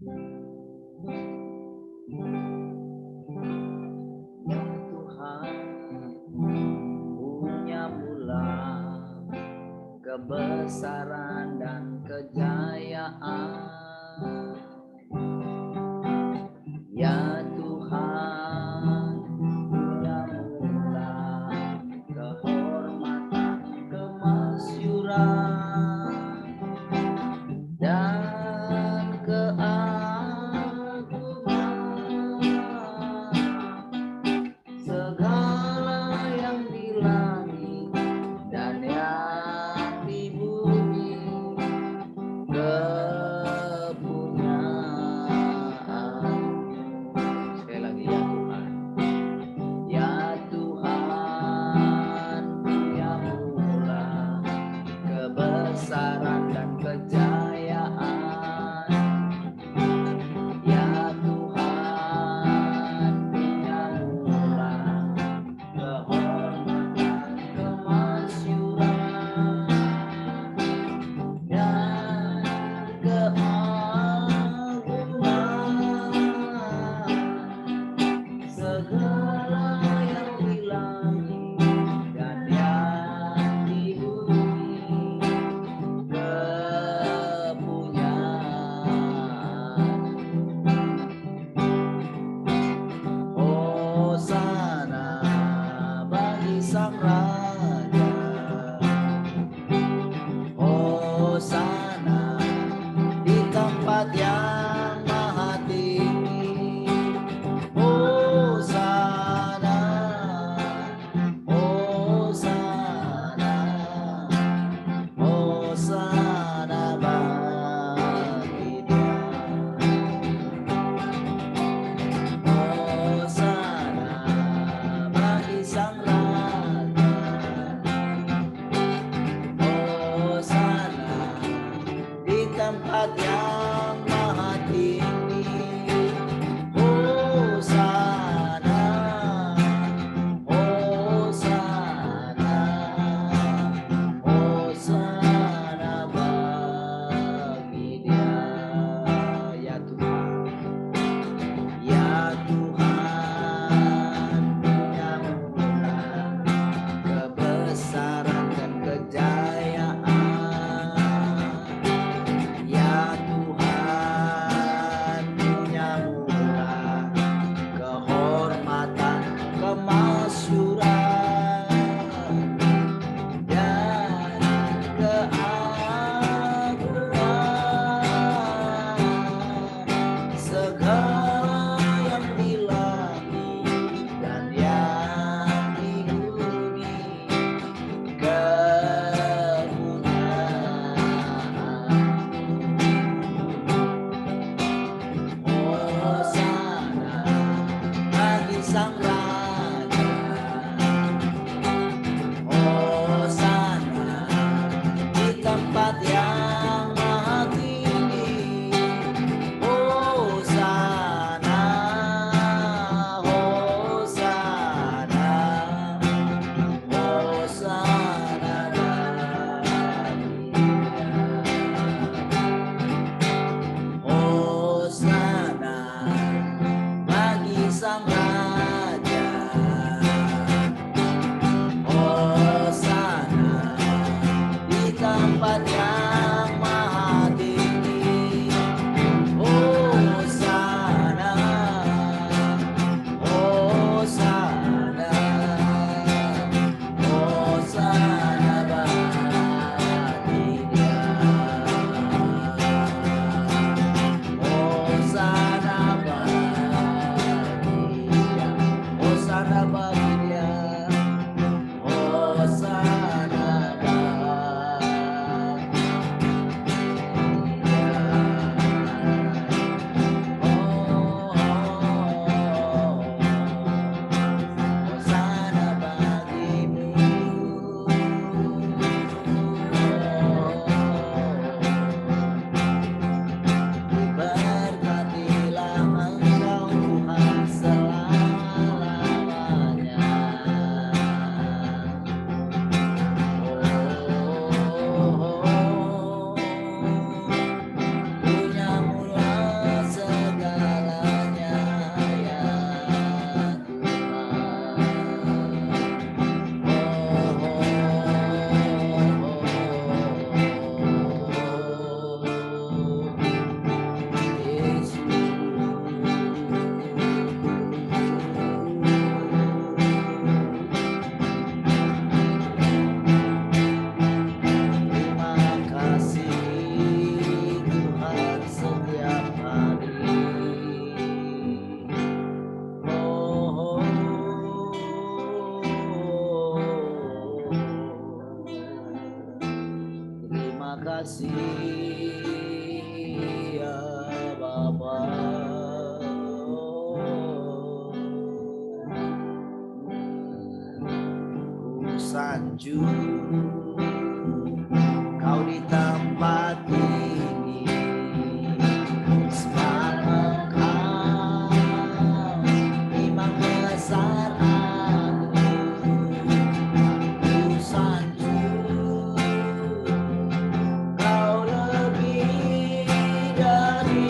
Ya Tuhan, punya mula kebesaran dan kejayaan. Ya Tuhan, punya mula kehormatan, kemasyuran dan keagungan. Segala yang di langit dan yang di bumi kepunyaan. Sekali lagi, ya Tuhan. Ya Tuhan, punya mula kebesaran dan kejayaan. Ya Tuhan, punya mula kehormatan, kemasyuran dan keagungan. Segala yang di langit dan yang di bumi kepunyaan. Hosana bagi Sang Raja, Hosana di tempat yang maha tinggi. Hosana, Hosana, Hosana bagi Dia. Hosana bagi Sang Raja, Hosana di tempat yang maha tinggi. Hosana, Hosana, Hosana bagi Dia. Ya Tuhan, ya Tuhan, punya mula kebesaran dan kejayaan. Ya Tuhan, sanjung, Kau di tempat tinggi, sebab Engkau Imam besar agung. Ku sanjung, Kau lebih dari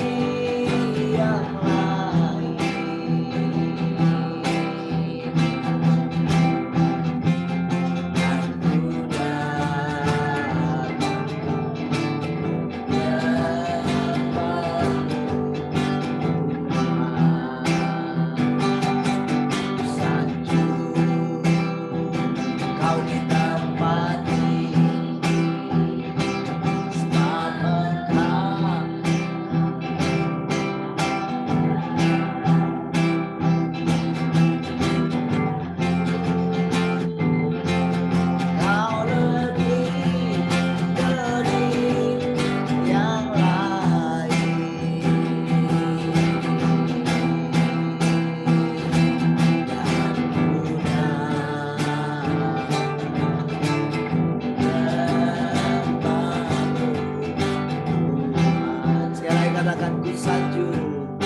yang lain. Kau di tempat tinggi, sebab Engkau Kau lebih dari yang lain. Sekali lagi katakan ku sanjung,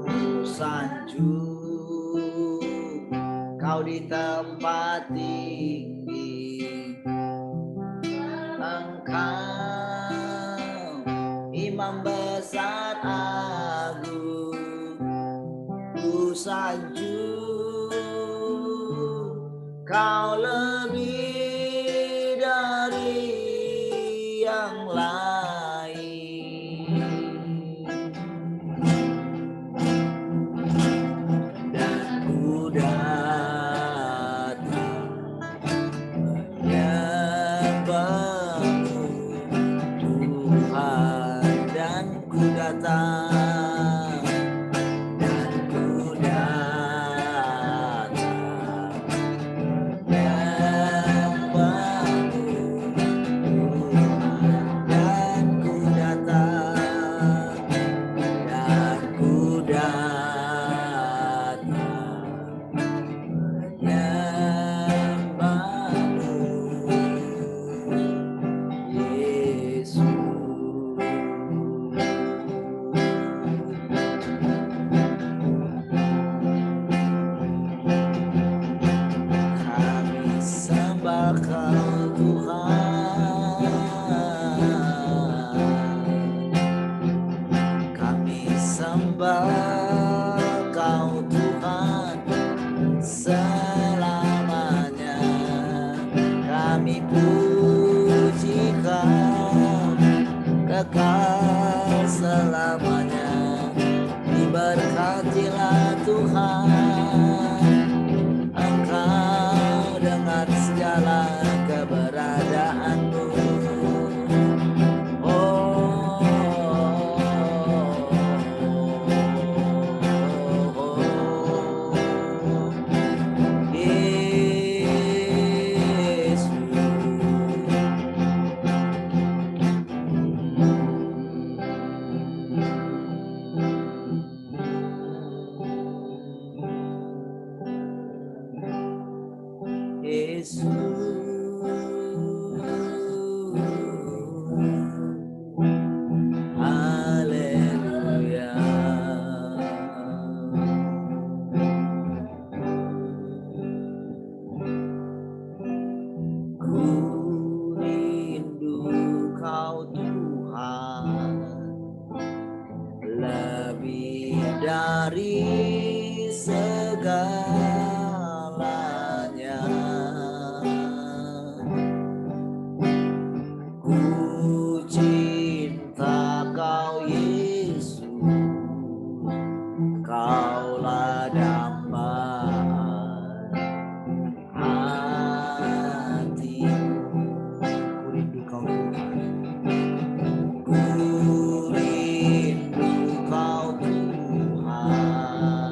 ku sanjung, Kau di tempat tinggi, Engkau Imam besar agung. Ku sanjung, Kau lebih dari yang lain. Dan ku datang menyembahmu Tuhan, dan ku datang, dan ku datang menyembahmu Tuhan, dan ku datang, dan ku datang menyembahmu Yesus. Kami sembah Kau Tuhan, kami sembah Kau Tuhan selamanya. Kami puji Kau kekal selamanya. Diberkatilah Tuhan, Engkau dengan segala keberadaanmu. Haleluya. Ku rindu Kau Tuhan, lebih dari segalanya. Ku cinta Kau Yesus, Kaulah damai hatiku. Ku rindu Kau Tuhan, ku rindu Kau Tuhan,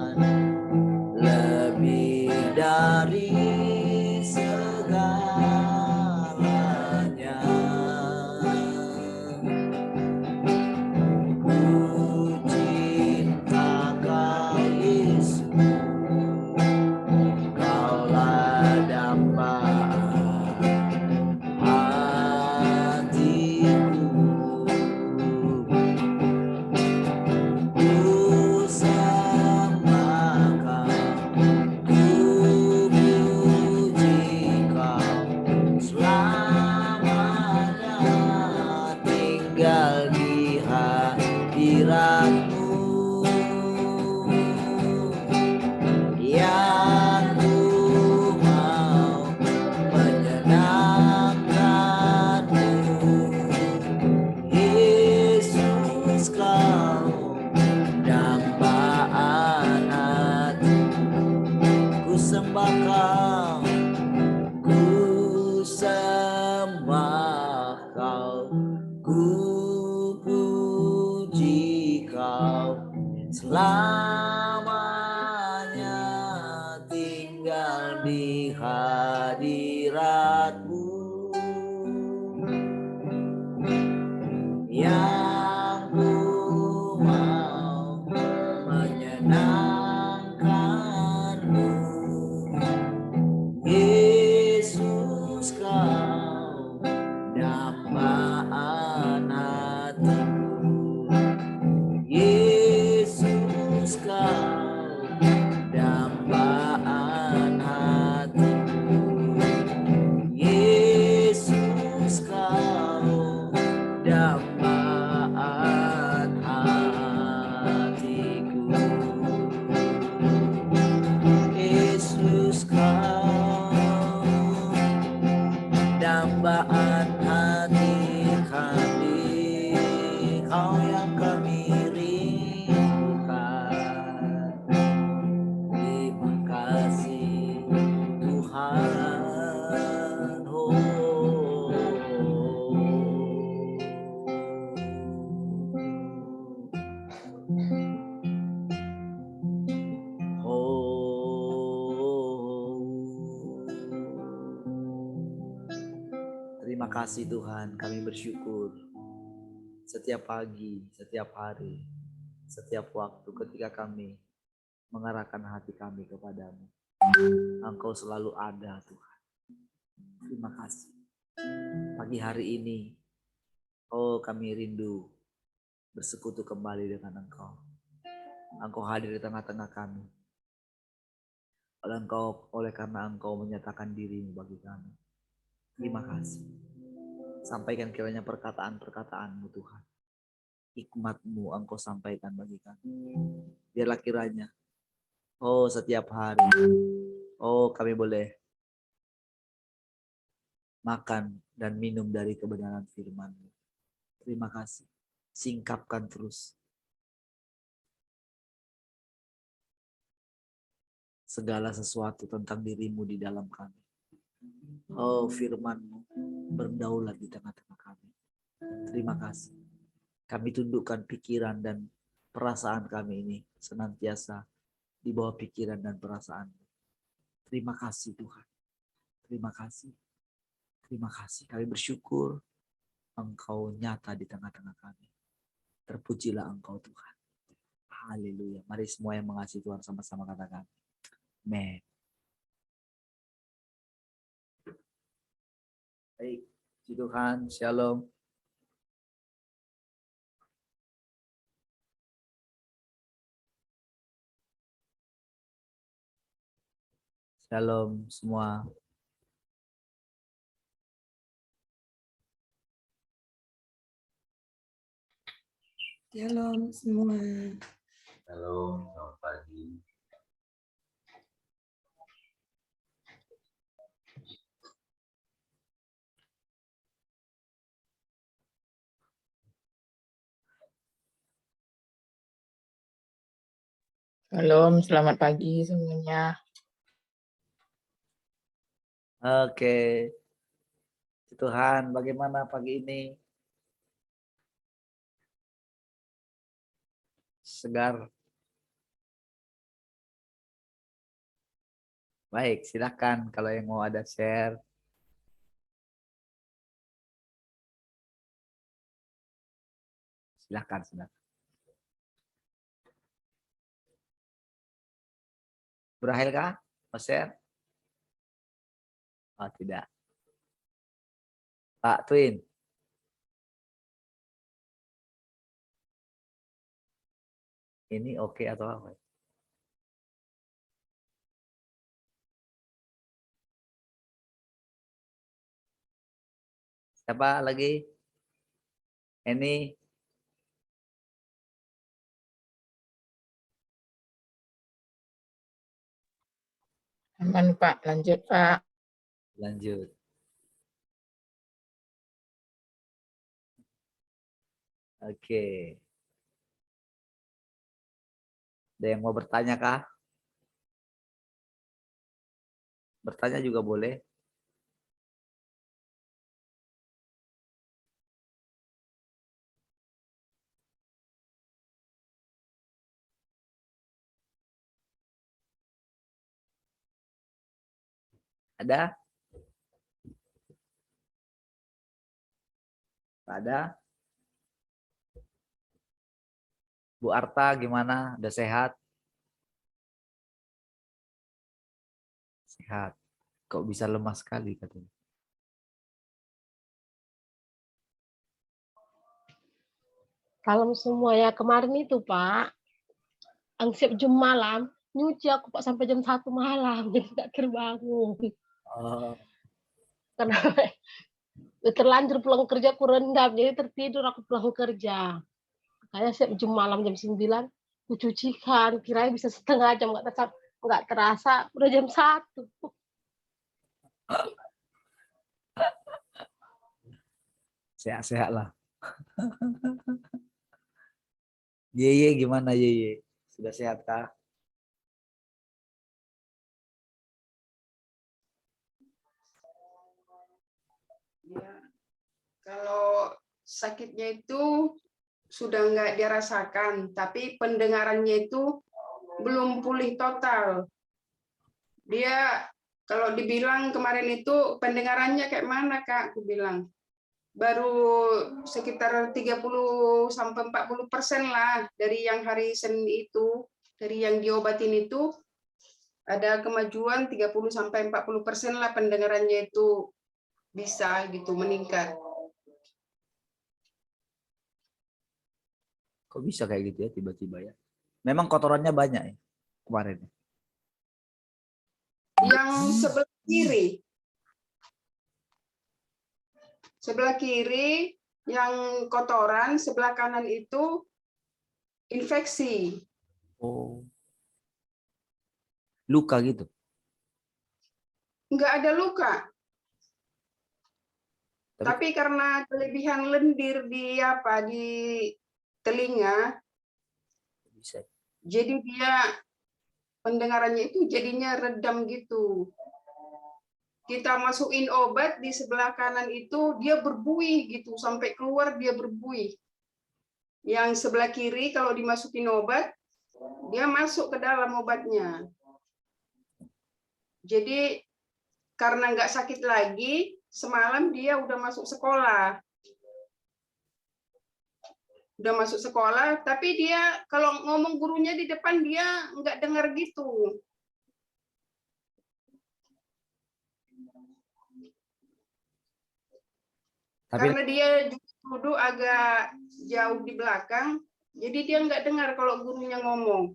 puji kau selamanya, tinggal di hadiratmu yang ku mau menyenangkanmu. Yesus, kau dambaan hatiku. Yesus, kau dambaan hatiku. Yesus, kau dambaan hatiku. Yesus, kau dambaan hati kami, kau yang kami rindukan. Terima kasih Tuhan. Terima kasih Tuhan, kami bersyukur setiap pagi, setiap hari, setiap waktu ketika kami mengarahkan hati kami kepadamu. Engkau selalu ada Tuhan. Terima kasih. Pagi hari ini, oh kami rindu bersekutu kembali dengan Engkau. Engkau hadir di tengah-tengah kami. Oleh karena Engkau menyatakan dirimu bagi kami. Terima kasih. Sampaikan kiranya perkataan-perkataan-Mu Tuhan. Hikmat-Mu Engkau sampaikan bagi kami. Biarlah kiranya, oh setiap hari, oh kami boleh makan dan minum dari kebenaran firman-Mu. Terima kasih. Singkapkan terus segala sesuatu tentang dirimu di dalam kami. Oh firman-Mu berdaulat di tengah-tengah kami. Terima kasih. Kami tundukkan pikiran dan perasaan kami ini senantiasa di bawah pikiran dan perasaan. Terima kasih Tuhan. Terima kasih. Terima kasih. Kami bersyukur Engkau nyata di tengah-tengah kami. Terpujilah Engkau Tuhan. Haleluya. Mari semua yang mengasihi Tuhan sama-sama katakan. Amen. Baik, puji Tuhan, shalom. Shalom semua. Shalom semua. Halo, selamat pagi. Shalom, selamat pagi semuanya. Oke. Tuhan, bagaimana pagi ini? Segar. Baik, silakan kalau yang mau ada share. Silakan. Berakhir kah? Mau share? Oh, tidak. Pak Twin. Ini oke atau apa? Siapa lagi? Ini. Aman Pak, lanjut Pak. Lanjut. Oke. Ada yang mau bertanya kah? Bertanya juga boleh. Ada? Tak ada? Bu Arta gimana? Udah sehat? Sehat. Kok bisa lemas sekali katanya? Kalau semua ya kemarin itu Pak, yang siap jam malam, nyuci aku Pak sampai jam 1 malam, jadi nggak terbangun. Oh, Karena terlanjur pulang kerja aku rendam, jadi tertidur aku pulang kerja. Kayak siap jam malam jam 9, aku cucikan, kirain bisa setengah jam, nggak terasa udah jam 1. sehat-sehat lah. Yeye gimana Yeye? Sudah sehat kah? Ya, kalau sakitnya itu sudah nggak dirasakan, tapi pendengarannya itu belum pulih total. Dia kalau dibilang kemarin itu pendengarannya kayak mana Kak? Aku bilang baru sekitar 30-40% lah dari yang hari Senin itu, dari yang diobatin itu ada kemajuan 30-40% lah pendengarannya itu bisa gitu meningkat. Kok bisa kayak gitu ya tiba-tiba ya? Memang kotorannya banyak ya kemarin. Yang sebelah kiri yang kotoran, sebelah kanan itu infeksi. Oh. Luka gitu. Nggak ada luka, Tapi tapi karena kelebihan lendir di telinga, bisa. jadi dia pendengarannya itu jadinya redam gitu. Kita masukin obat di sebelah kanan itu dia berbuih gitu, sampai keluar dia berbuih. Yang sebelah kiri kalau dimasukin obat, dia masuk ke dalam obatnya. Jadi karena nggak sakit lagi, semalam dia udah masuk sekolah. Udah masuk sekolah, tapi dia kalau ngomong gurunya di depan dia nggak dengar gitu. Tapi Karena dia duduk agak jauh di belakang, jadi dia nggak dengar kalau gurunya ngomong.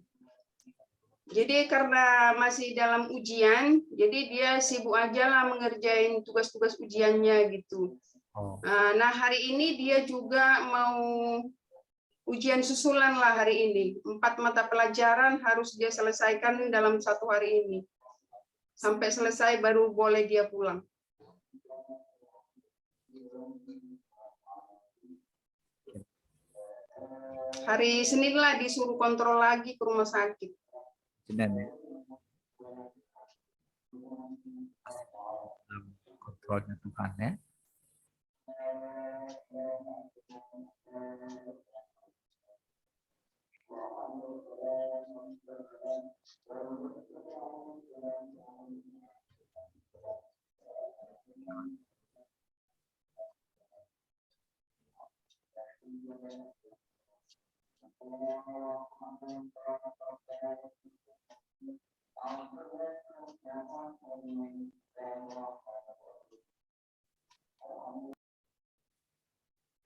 Jadi karena masih dalam ujian, jadi dia sibuk aja lah mengerjain tugas-tugas ujiannya gitu. oh, Nah hari ini dia juga mau ujian susulan lah hari ini. 4 mata pelajaran harus dia selesaikan dalam 1 hari ini. Sampai selesai baru boleh dia pulang. Hari Senin lah disuruh kontrol lagi ke rumah sakit. Senin ya. Kontrolnya Tuhan ya.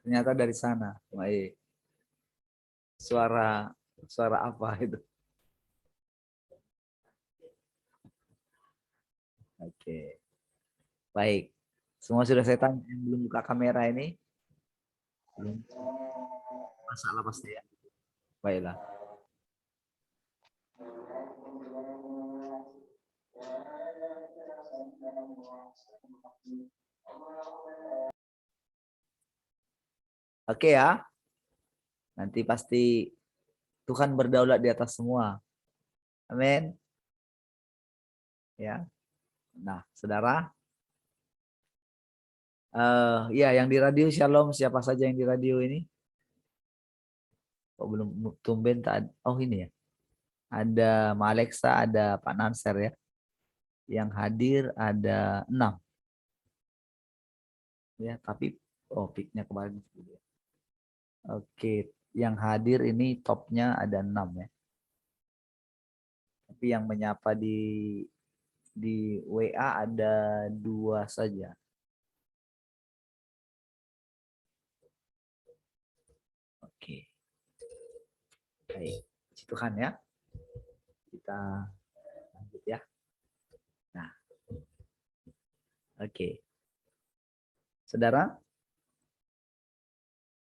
Ternyata dari sana. Baik. Suara apa itu? Oke. Baik. Semua sudah saya tanya yang belum buka kamera ini? Belum. Masalah pasti ya. Baiklah. Oke ya. Nanti pasti Tuhan berdaulat di atas semua. Amin. Ya. Nah, saudara. Ya, yang di radio Shalom, siapa saja yang di radio ini? Oh, belum tumben tak. Oh, ini ya. Ada Ma Alexa, ada Pak Nanser ya. Yang hadir ada 6. Ya, tapi peaknya kemarin 10. Oke, yang hadir ini topnya ada 6 ya. Tapi yang menyapa di WA ada 2 saja. Oke. Baik, puji Tuhan ya. Kita lanjut ya. Nah. Oke. Saudara,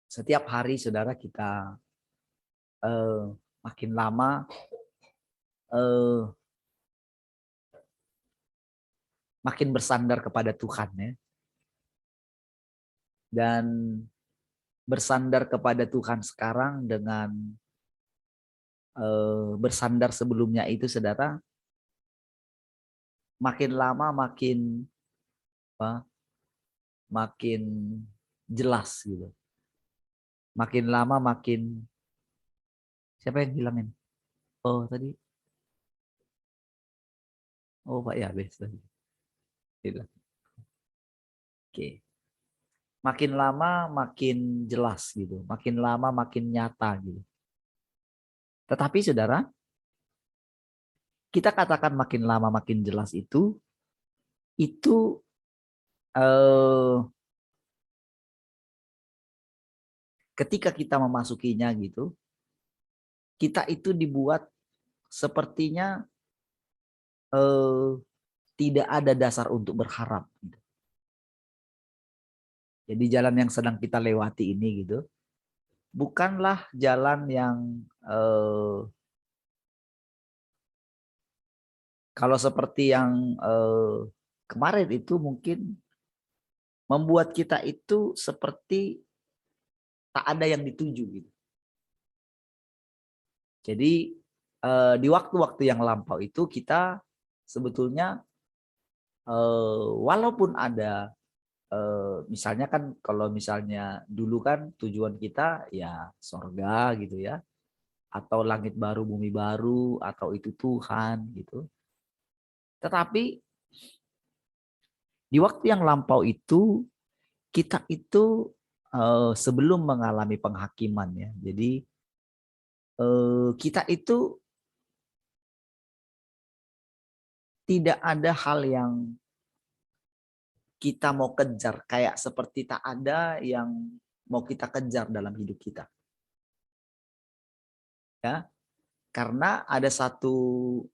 setiap hari saudara kita makin lama makin bersandar kepada Tuhan ya. Dan bersandar kepada Tuhan sekarang dengan bersandar sebelumnya itu saudara, makin lama makin jelas gitu. Makin lama makin, siapa yang bilangin? Oh tadi, oh Pak Yabes tadi. Oke. Makin lama makin jelas gitu, makin lama makin nyata gitu. Tetapi saudara, kita katakan makin lama makin jelas itu ketika kita memasukinya gitu, kita itu dibuat sepertinya tidak ada dasar untuk berharap. Gitu. Jadi jalan yang sedang kita lewati ini gitu, bukanlah jalan yang kalau seperti yang kemarin itu mungkin membuat kita itu seperti tak ada yang dituju gitu. Jadi di waktu-waktu yang lampau itu kita sebetulnya walaupun ada misalnya kan kalau misalnya dulu kan tujuan kita ya sorga gitu ya, atau langit baru bumi baru, atau itu Tuhan gitu. Tetapi di waktu yang lampau itu kita itu sebelum mengalami penghakiman ya, jadi kita itu tidak ada hal yang kita mau kejar, kayak seperti tak ada yang mau kita kejar dalam hidup kita. Ya, karena ada satu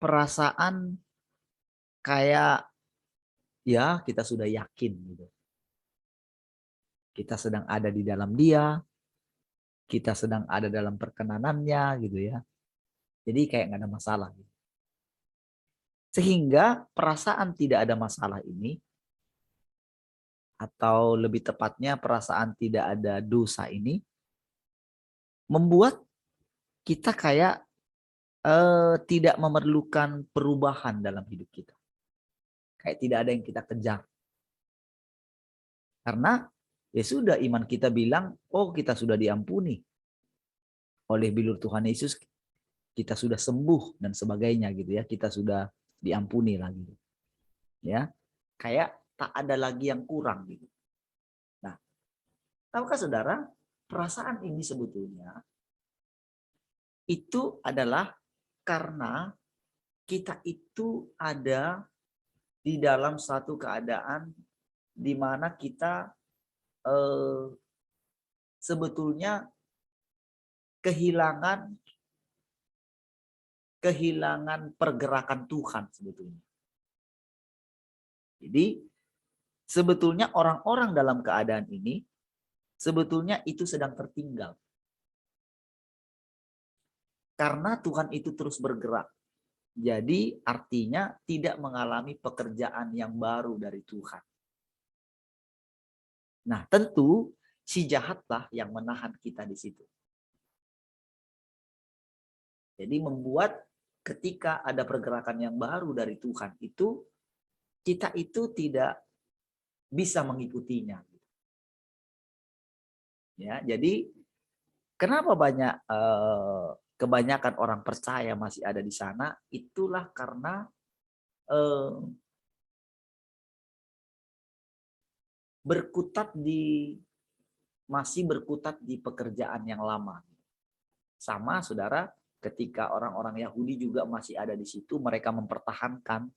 perasaan kayak ya kita sudah yakin gitu. Kita sedang ada di dalam Dia, kita sedang ada dalam perkenanannya gitu ya. Jadi kayak nggak ada masalah. Gitu. Sehingga perasaan tidak ada masalah ini, atau lebih tepatnya perasaan tidak ada dosa ini, membuat kita kayak tidak memerlukan perubahan dalam hidup kita. Kayak tidak ada yang kita kejar. Karena ya sudah iman kita bilang, oh kita sudah diampuni. Oleh bilur Tuhan Yesus, kita sudah sembuh dan sebagainya gitu ya. Kita sudah diampuni lagi. Ya, kayak tak ada lagi yang kurang gitu. Nah, tahukah saudara, perasaan ini sebetulnya itu adalah karena kita itu ada di dalam satu keadaan di mana kita sebetulnya kehilangan pergerakan Tuhan sebetulnya. Jadi sebetulnya orang-orang dalam keadaan ini sebetulnya itu sedang tertinggal. Karena Tuhan itu terus bergerak. Jadi artinya tidak mengalami pekerjaan yang baru dari Tuhan. Nah, tentu si jahatlah yang menahan kita di situ. Jadi membuat ketika ada pergerakan yang baru dari Tuhan itu, kita itu tidak bisa mengikutinya. Ya, jadi kenapa banyak kebanyakan orang percaya masih ada di sana, itulah karena masih berkutat di pekerjaan yang lama. Sama saudara, ketika orang-orang Yahudi juga masih ada di situ, mereka mempertahankan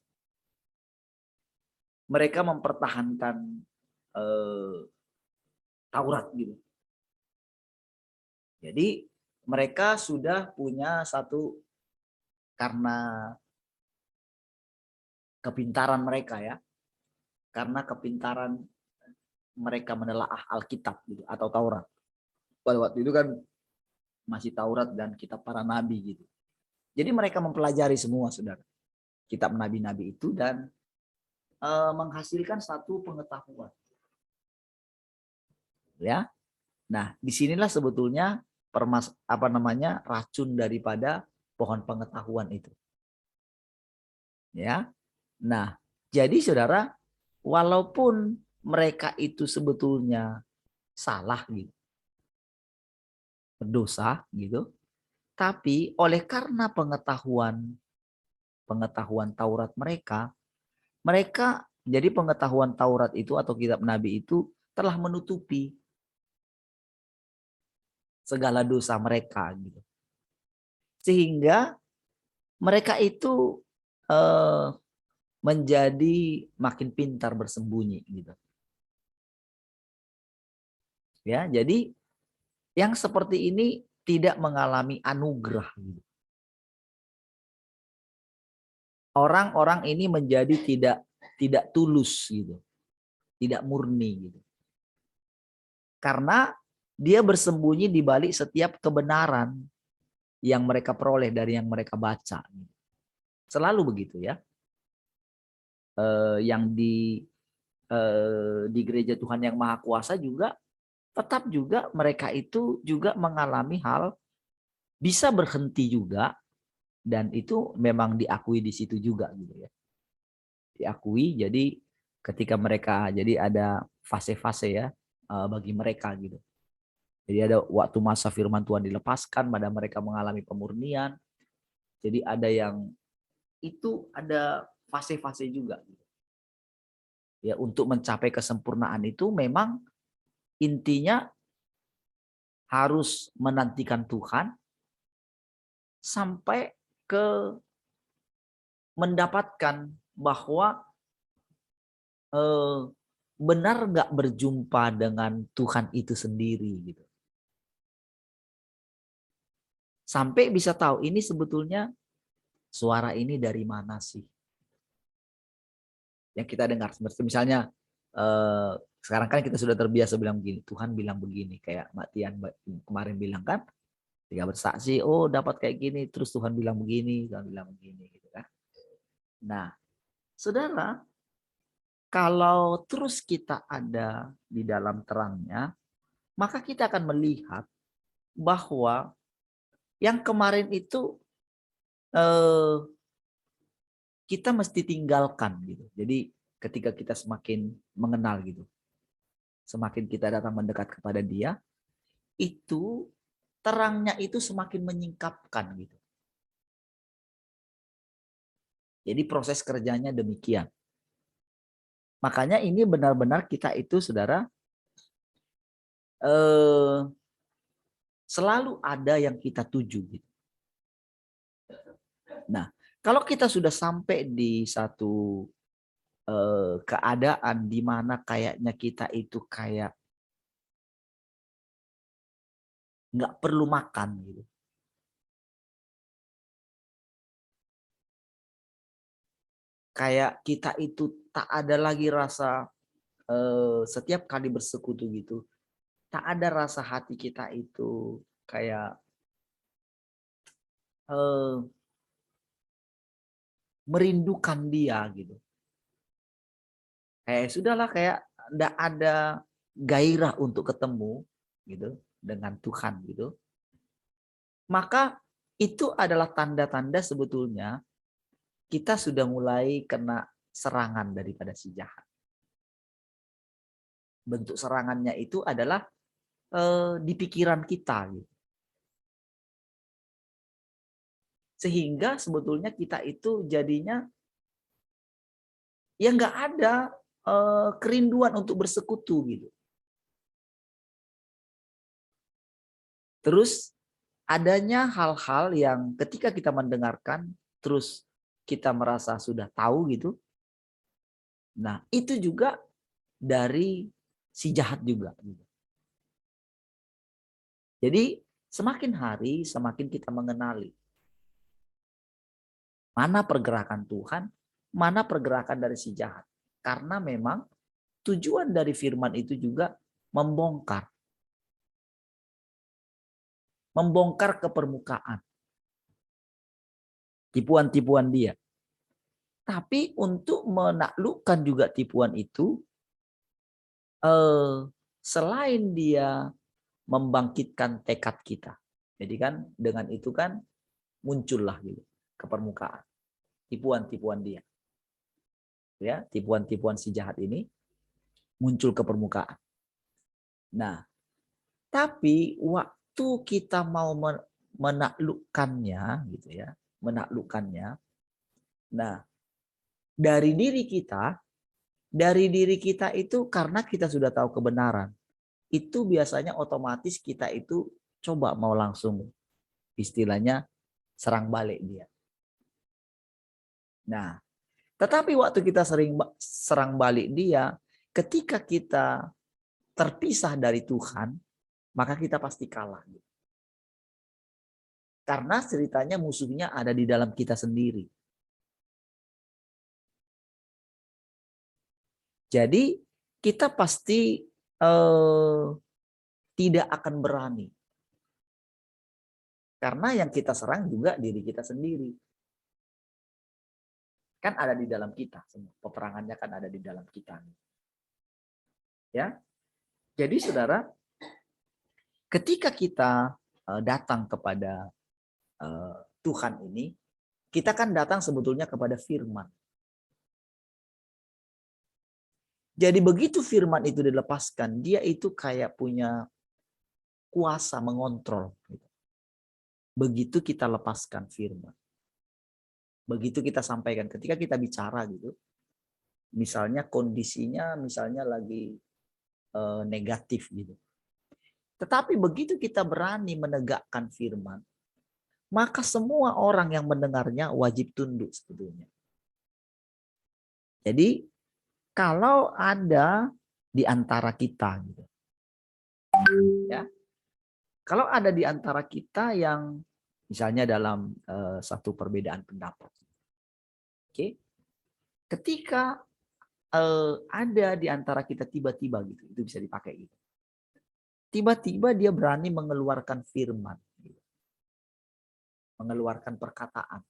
Taurat gitu. Jadi mereka sudah punya satu, karena kepintaran mereka ya, karena kepintaran mereka menelaah Alkitab gitu, atau Taurat. Pada waktu itu kan masih Taurat dan kitab para nabi gitu. Jadi mereka mempelajari semua saudara, kitab nabi-nabi itu, dan menghasilkan satu pengetahuan. Ya, nah disinilah sebetulnya racun daripada pohon pengetahuan itu. Ya, nah jadi saudara, walaupun mereka itu sebetulnya salah gitu, berdosa gitu, tapi oleh karena pengetahuan Taurat mereka jadi pengetahuan Taurat itu atau kitab nabi itu telah menutupi segala dosa mereka gitu. Sehingga mereka itu menjadi makin pintar bersembunyi gitu. Ya, jadi yang seperti ini tidak mengalami anugerah gitu. Orang-orang ini menjadi tidak tulus gitu. Tidak murni gitu. Karena dia bersembunyi di balik setiap kebenaran yang mereka peroleh dari yang mereka baca. Selalu begitu ya. Yang di gereja Tuhan yang Maha Kuasa juga tetap juga mereka itu juga mengalami hal bisa berhenti juga, dan itu memang diakui di situ juga gitu ya. Diakui, jadi ketika mereka jadi ada fase-fase ya bagi mereka gitu. Jadi ada waktu masa firman Tuhan dilepaskan, pada mereka mengalami pemurnian. Jadi ada yang itu ada fase-fase juga. Ya, untuk mencapai kesempurnaan itu memang intinya harus menantikan Tuhan sampai ke mendapatkan bahwa benar nggak berjumpa dengan Tuhan itu sendiri gitu. Sampai bisa tahu ini sebetulnya suara ini dari mana sih yang kita dengar. Misalnya sekarang kan kita sudah terbiasa bilang begini, Tuhan bilang begini, kayak Mbak Tian kemarin bilang kan, ketika bersaksi, oh dapat kayak gini, terus Tuhan bilang begini gitu kan. Nah, saudara, kalau terus kita ada di dalam terangnya, maka kita akan melihat bahwa yang kemarin itu kita mesti tinggalkan gitu. Jadi ketika kita semakin mengenal gitu, semakin kita datang mendekat kepada Dia, itu terangnya itu semakin menyingkapkan gitu. Jadi proses kerjanya demikian. Makanya ini benar-benar kita itu saudara selalu ada yang kita tuju gitu. Nah, kalau kita sudah sampai di satu keadaan di mana kayaknya kita itu kayak nggak perlu makan gitu. Kayak kita itu tak ada lagi rasa setiap kali bersekutu gitu. Tak ada rasa hati kita itu kayak merindukan Dia gitu. Sudahlah, kayak enggak ada gairah untuk ketemu gitu dengan Tuhan gitu. Maka itu adalah tanda-tanda sebetulnya kita sudah mulai kena serangan daripada si jahat. Bentuk serangannya itu adalah di pikiran kita gitu. Sehingga sebetulnya kita itu jadinya ya nggak ada kerinduan untuk bersekutu gitu. Terus adanya hal-hal yang ketika kita mendengarkan terus kita merasa sudah tahu gitu. Nah, itu juga dari si jahat juga gitu. Jadi semakin hari semakin kita mengenali mana pergerakan Tuhan, mana pergerakan dari si jahat. Karena memang tujuan dari firman itu juga membongkar ke permukaan tipuan-tipuan dia. Tapi untuk menaklukkan juga tipuan itu, selain dia membangkitkan tekad kita. Jadi kan dengan itu kan muncullah gitu ke permukaan tipuan-tipuan dia. Ya, tipuan-tipuan si jahat ini muncul ke permukaan. Nah, tapi waktu kita mau menaklukkannya gitu ya, menaklukkannya. Nah, dari diri kita itu karena kita sudah tahu kebenaran. Itu biasanya otomatis kita itu coba mau langsung istilahnya serang balik dia. Nah, tetapi waktu kita sering serang balik dia, ketika kita terpisah dari Tuhan, maka kita pasti kalah. Karena ceritanya musuhnya ada di dalam kita sendiri. Jadi kita pasti tidak akan berani. Karena yang kita serang juga diri kita sendiri. Kan ada di dalam kita. Peperangannya kan ada di dalam kita. Ya. Jadi saudara, ketika kita datang kepada Tuhan ini, kita kan datang sebetulnya kepada firman. Jadi begitu firman itu dilepaskan, dia itu kayak punya kuasa mengontrol. Begitu kita lepaskan firman. Begitu kita sampaikan, ketika kita bicara gitu, misalnya kondisinya misalnya lagi negatif gitu. Tetapi begitu kita berani menegakkan firman, maka semua orang yang mendengarnya wajib tunduk sebetulnya. Jadi kalau ada di antara kita gitu. Ya. Kalau ada di antara kita yang misalnya dalam satu perbedaan pendapat. Oke. Ketika ada di antara kita tiba-tiba gitu, itu bisa dipakai gitu. Tiba-tiba dia berani mengeluarkan firman. Gitu. Mengeluarkan perkataan.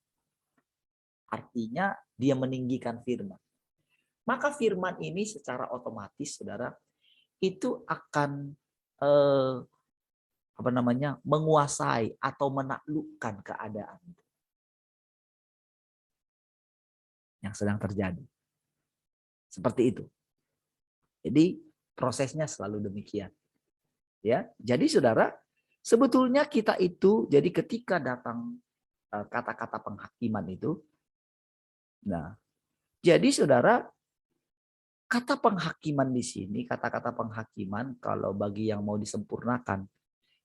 Artinya dia meninggikan firman. Maka firman ini secara otomatis, saudara, itu akan menguasai atau menaklukkan keadaan yang sedang terjadi. Seperti itu. Jadi prosesnya selalu demikian. Ya, jadi saudara, sebetulnya kita itu, jadi ketika datang kata-kata penghakiman itu, nah, jadi saudara, kata penghakiman di sini, kata-kata penghakiman kalau bagi yang mau disempurnakan,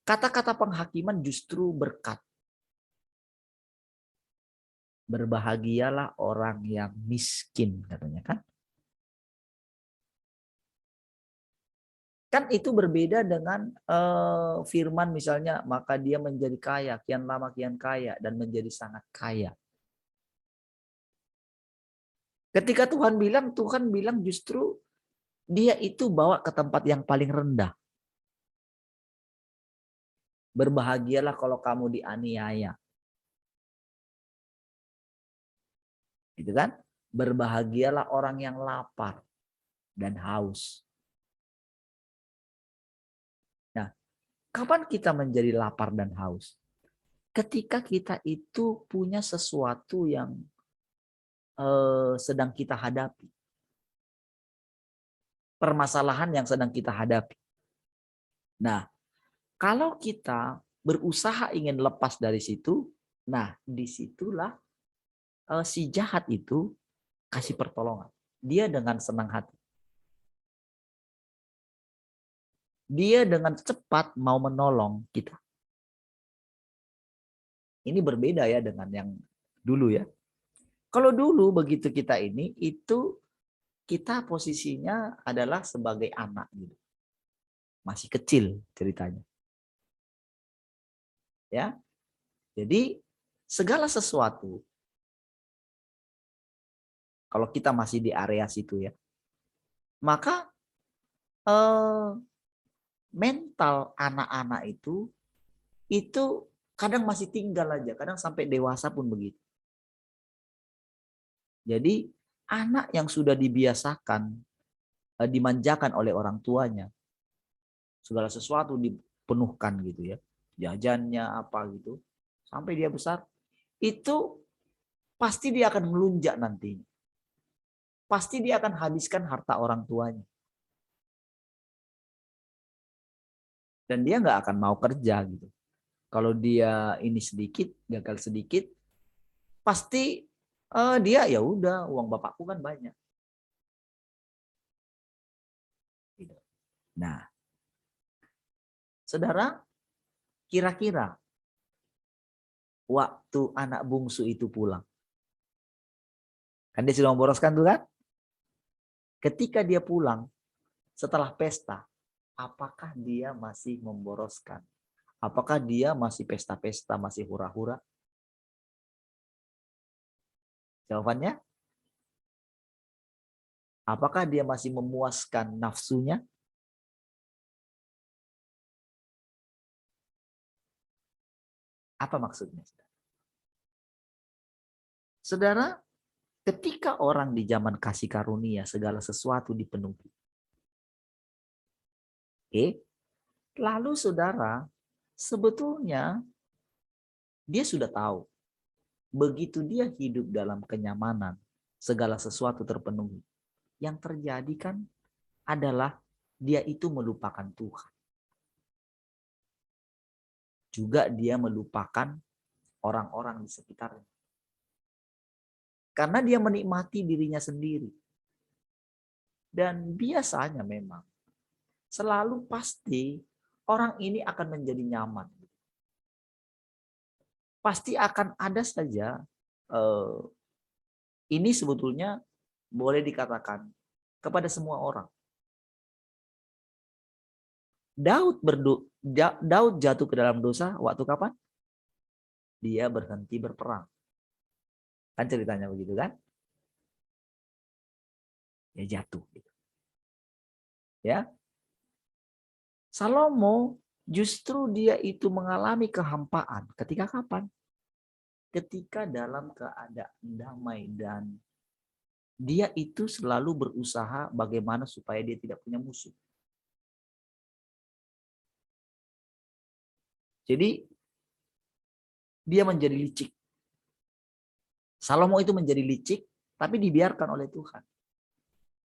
kata-kata penghakiman justru berkat. Berbahagialah orang yang miskin, katanya kan. Kan itu berbeda dengan firman misalnya, maka dia menjadi kaya, kian lama kian kaya, dan menjadi sangat kaya. Ketika Tuhan bilang justru dia itu bawa ke tempat yang paling rendah. Berbahagialah kalau kamu dianiaya. Gitu kan? Berbahagialah orang yang lapar dan haus. Nah, kapan kita menjadi lapar dan haus? Ketika kita itu punya sesuatu yang sedang kita hadapi. Permasalahan yang sedang kita hadapi. Nah, kalau kita berusaha ingin lepas dari situ, Nah, disitulah si jahat itu kasih pertolongan. Dia dengan senang hati. Dia dengan cepat mau menolong kita. Ini berbeda ya dengan yang dulu ya. Kalau dulu begitu kita ini, itu kita posisinya adalah sebagai anak gitu. Masih kecil ceritanya. Ya. Jadi segala sesuatu kalau kita masih di area situ ya, maka mental anak-anak itu kadang masih tinggal aja, kadang sampai dewasa pun begitu. Jadi anak yang sudah dibiasakan, dimanjakan oleh orang tuanya, segala sesuatu dipenuhkan gitu ya, jajannya apa gitu, sampai dia besar, itu pasti dia akan melunjak nantinya. Pasti dia akan habiskan harta orang tuanya. Dan dia nggak akan mau kerja gitu. Kalau dia ini sedikit, gagal sedikit, pasti dia ya udah, uang bapakku kan banyak. Nah, saudara, kira-kira waktu anak bungsu itu pulang, kan dia sudah memboroskan tuh kan? Ketika dia pulang setelah pesta, apakah dia masih memboroskan? Apakah dia masih pesta-pesta, masih hura-hura? Jawabannya, apakah dia masih memuaskan nafsunya? Apa maksudnya? Saudara, ketika orang di zaman kasih karunia segala sesuatu dipenuhi. Oke. Lalu saudara, sebetulnya dia sudah tahu. Begitu dia hidup dalam kenyamanan, segala sesuatu terpenuhi. Yang terjadi kan adalah dia itu melupakan Tuhan. Juga dia melupakan orang-orang di sekitarnya. Karena dia menikmati dirinya sendiri. Dan biasanya memang selalu pasti orang ini akan menjadi nyaman. Pasti akan ada saja, ini sebetulnya boleh dikatakan kepada semua orang. Daud jatuh ke dalam dosa waktu kapan? Dia berhenti berperang. Kan ceritanya begitu kan? Ya jatuh. Ya. Salomo justru dia itu mengalami kehampaan. Ketika kapan? Ketika dalam keadaan damai dan dia itu selalu berusaha bagaimana supaya dia tidak punya musuh. Jadi dia menjadi licik. Salomo itu menjadi licik, tapi dibiarkan oleh Tuhan.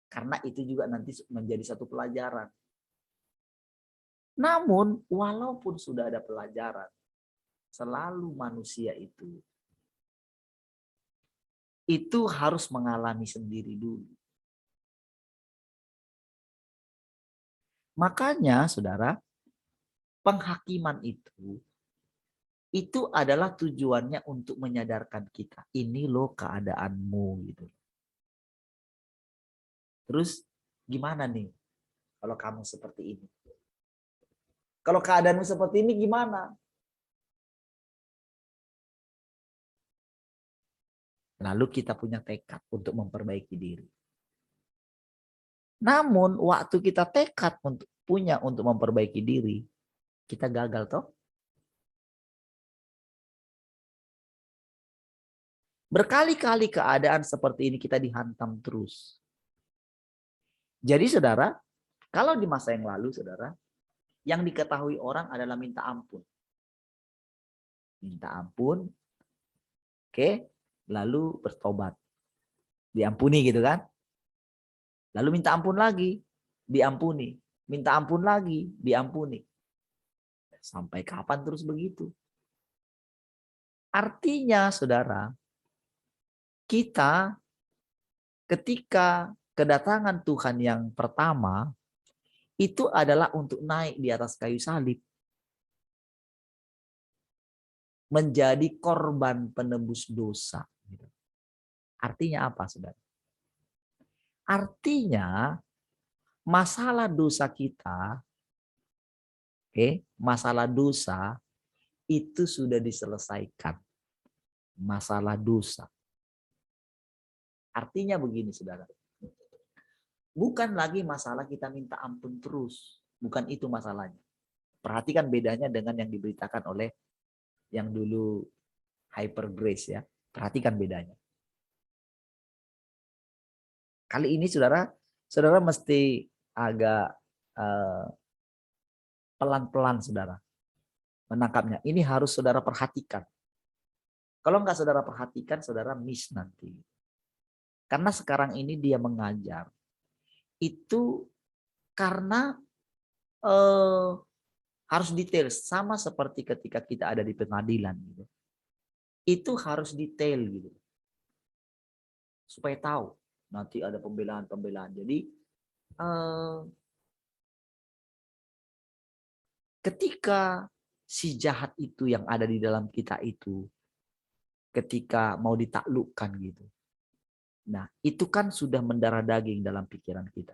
Karena itu juga nanti menjadi satu pelajaran. Namun, walaupun sudah ada pelajaran, selalu manusia itu harus mengalami sendiri dulu. Makanya, saudara, penghakiman itu adalah tujuannya untuk menyadarkan kita. Ini loh keadaanmu gitu. Terus gimana nih kalau kamu seperti ini? Kalau keadaanmu seperti ini gimana? Lalu kita punya tekad untuk memperbaiki diri. Namun waktu kita tekad untuk memperbaiki diri, kita gagal toh? Berkali-kali keadaan seperti ini kita dihantam terus. Jadi saudara, kalau di masa yang lalu saudara, yang diketahui orang adalah minta ampun. Minta ampun, oke, lalu bertobat. Diampuni gitu kan. Lalu minta ampun lagi, diampuni. Minta ampun lagi, diampuni. Sampai kapan terus begitu? Artinya saudara, kita ketika kedatangan Tuhan yang pertama itu adalah untuk naik di atas kayu salib. Menjadi korban penebus dosa. Artinya apa, saudara? Artinya masalah dosa kita, masalah dosa itu sudah diselesaikan. Masalah dosa. Artinya begini, saudara. Bukan lagi masalah kita minta ampun terus. Bukan itu masalahnya. Perhatikan bedanya dengan yang diberitakan oleh yang dulu hyper grace ya. Perhatikan bedanya. Kali ini saudara mesti agak pelan-pelan saudara menangkapnya. Ini harus saudara perhatikan. Kalau enggak saudara perhatikan, saudara miss nanti. Karena sekarang ini dia mengajar. Itu karena harus detail. Sama seperti ketika kita ada di pengadilan. Gitu. Itu harus detail gitu. Supaya tahu. Nanti ada pembelaan-pembelaan. Jadi ketika si jahat itu yang ada di dalam kita itu, ketika mau ditaklukkan gitu. Nah, itu kan sudah mendarah daging dalam pikiran kita.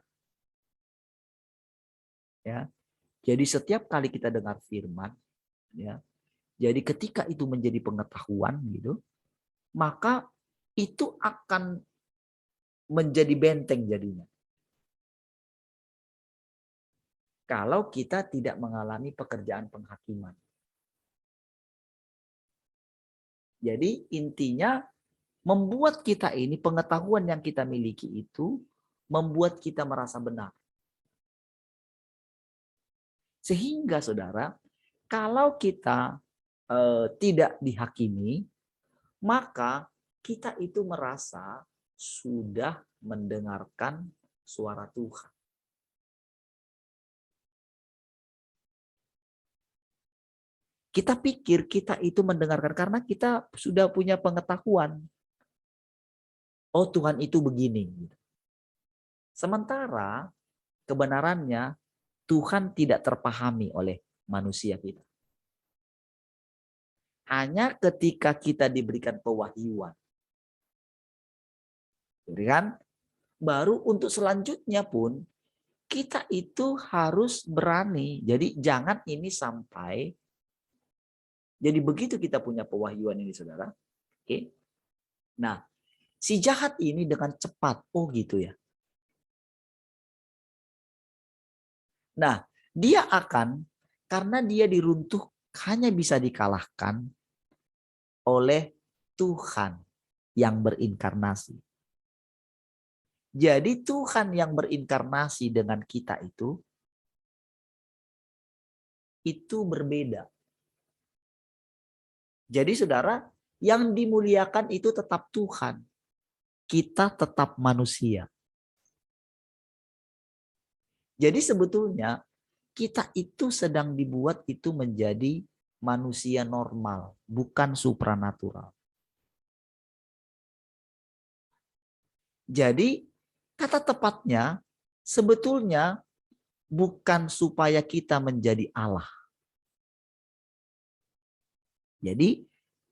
Ya. Jadi setiap kali kita dengar firman, ya. Jadi ketika itu menjadi pengetahuan gitu, maka itu akan menjadi benteng jadinya. Kalau kita tidak mengalami pekerjaan penghakiman. Jadi intinya membuat kita ini, pengetahuan yang kita miliki itu, membuat kita merasa benar. Sehingga saudara, kalau kita tidak dihakimi, maka kita itu merasa sudah mendengarkan suara Tuhan. Kita pikir kita itu mendengarkan karena kita sudah punya pengetahuan. Oh, Tuhan itu begini. Sementara kebenarannya Tuhan tidak terpahami oleh manusia kita. Hanya ketika kita diberikan pewahyuan. Jadi kan? Baru untuk selanjutnya pun kita itu harus berani. Jadi jangan ini sampai. Jadi begitu kita punya pewahyuan ini saudara. Oke. Nah, si jahat ini dengan cepat. Oh gitu ya. Nah, dia akan, karena dia diruntuh hanya bisa dikalahkan oleh Tuhan yang berinkarnasi. Jadi Tuhan yang berinkarnasi dengan kita itu berbeda. Jadi saudara, yang dimuliakan itu tetap Tuhan. Kita tetap manusia. Jadi sebetulnya kita itu sedang dibuat itu menjadi manusia normal, bukan supranatural. Jadi kata tepatnya sebetulnya bukan supaya kita menjadi Allah. Jadi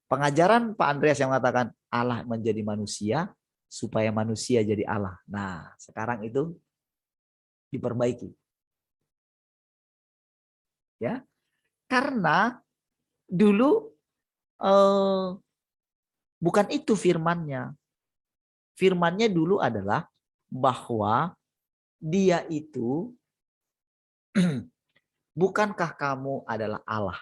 pengajaran Pak Andreas yang mengatakan Allah menjadi manusia supaya manusia jadi Allah. Nah, sekarang itu diperbaiki. Ya. Karena dulu bukan itu firmannya. Firmannya dulu adalah bahwa dia itu bukankah kamu adalah Allah?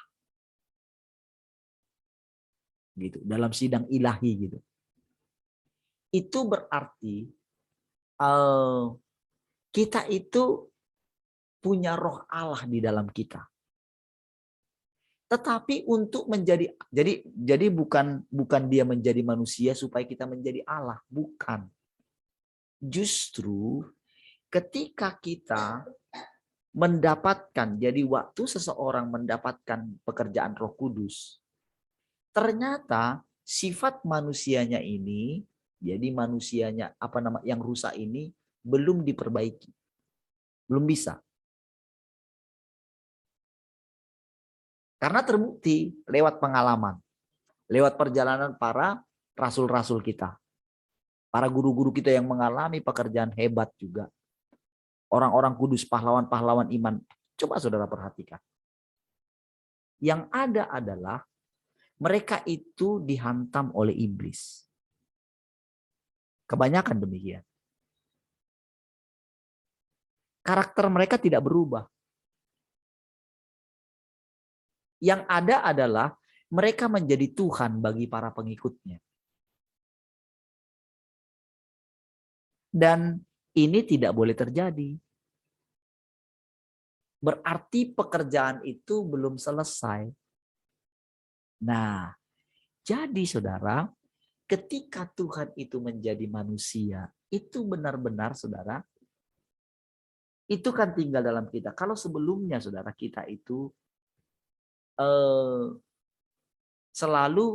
Gitu, dalam sidang ilahi gitu. Itu berarti kita itu punya roh Allah di dalam kita. Tetapi untuk menjadi jadi bukan dia menjadi manusia supaya kita menjadi Allah, bukan. Justru ketika kita mendapatkan, jadi waktu seseorang mendapatkan pekerjaan Roh Kudus, ternyata sifat manusianya ini, jadi manusianya yang rusak ini belum diperbaiki. Belum bisa. Karena terbukti lewat pengalaman, lewat perjalanan para rasul-rasul kita. Para guru-guru kita yang mengalami pekerjaan hebat juga. Orang-orang kudus, pahlawan-pahlawan iman. Coba saudara perhatikan. Yang ada adalah mereka itu dihantam oleh iblis. Kebanyakan demikian. Karakter mereka tidak berubah. Yang ada adalah mereka menjadi Tuhan bagi para pengikutnya. Dan ini tidak boleh terjadi. Berarti pekerjaan itu belum selesai. Nah, jadi saudara, ketika Tuhan itu menjadi manusia, itu benar-benar saudara, itu kan tinggal dalam kita. Kalau sebelumnya saudara kita itu selalu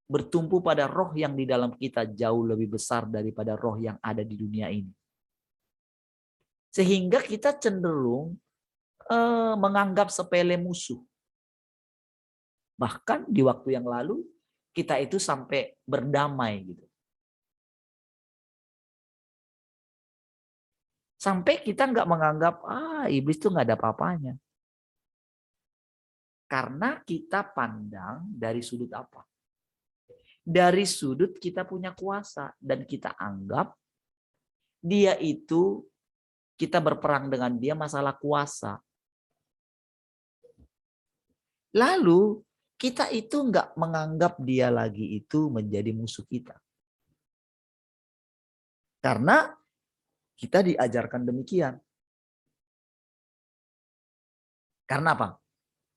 bertumpu pada roh yang di dalam kita jauh lebih besar daripada roh yang ada di dunia ini. Sehingga kita cenderung menganggap sepele musuh. Bahkan di waktu yang lalu kita itu sampai berdamai gitu. Sampai kita nggak menganggap iblis itu nggak ada apa-apanya. Karena kita pandang dari sudut apa? Dari sudut kita punya kuasa dan kita anggap dia itu, kita berperang dengan dia masalah kuasa. Lalu kita itu nggak menganggap dia lagi itu menjadi musuh kita. Karena kita diajarkan demikian. Karena apa?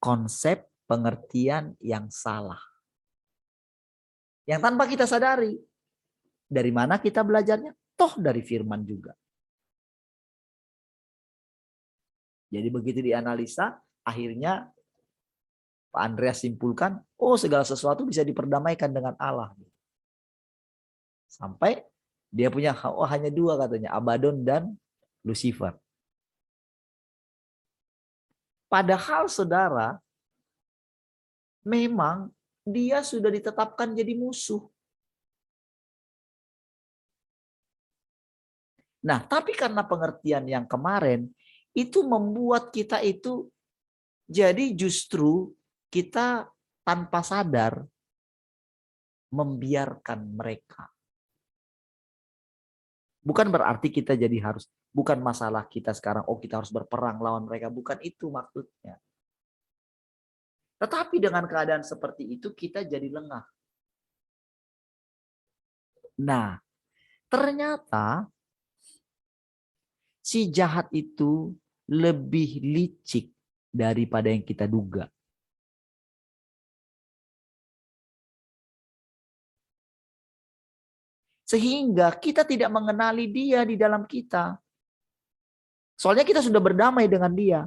Konsep pengertian yang salah. Yang tanpa kita sadari. Dari mana kita belajarnya? Toh dari firman juga. Jadi begitu dianalisa, akhirnya Pak Andreas simpulkan, segala sesuatu bisa diperdamaikan dengan Allah. Sampai dia punya hanya dua katanya, Abaddon dan Lucifer. Padahal saudara, memang dia sudah ditetapkan jadi musuh. Nah, tapi karena pengertian yang kemarin, itu membuat kita itu jadi justru kita tanpa sadar membiarkan mereka. Bukan berarti kita jadi harus, bukan masalah kita sekarang, kita harus berperang lawan mereka. Bukan itu maksudnya. Tetapi dengan keadaan seperti itu kita jadi lengah. Nah, ternyata si jahat itu lebih licik daripada yang kita duga. Sehingga kita tidak mengenali dia di dalam kita. Soalnya kita sudah berdamai dengan dia.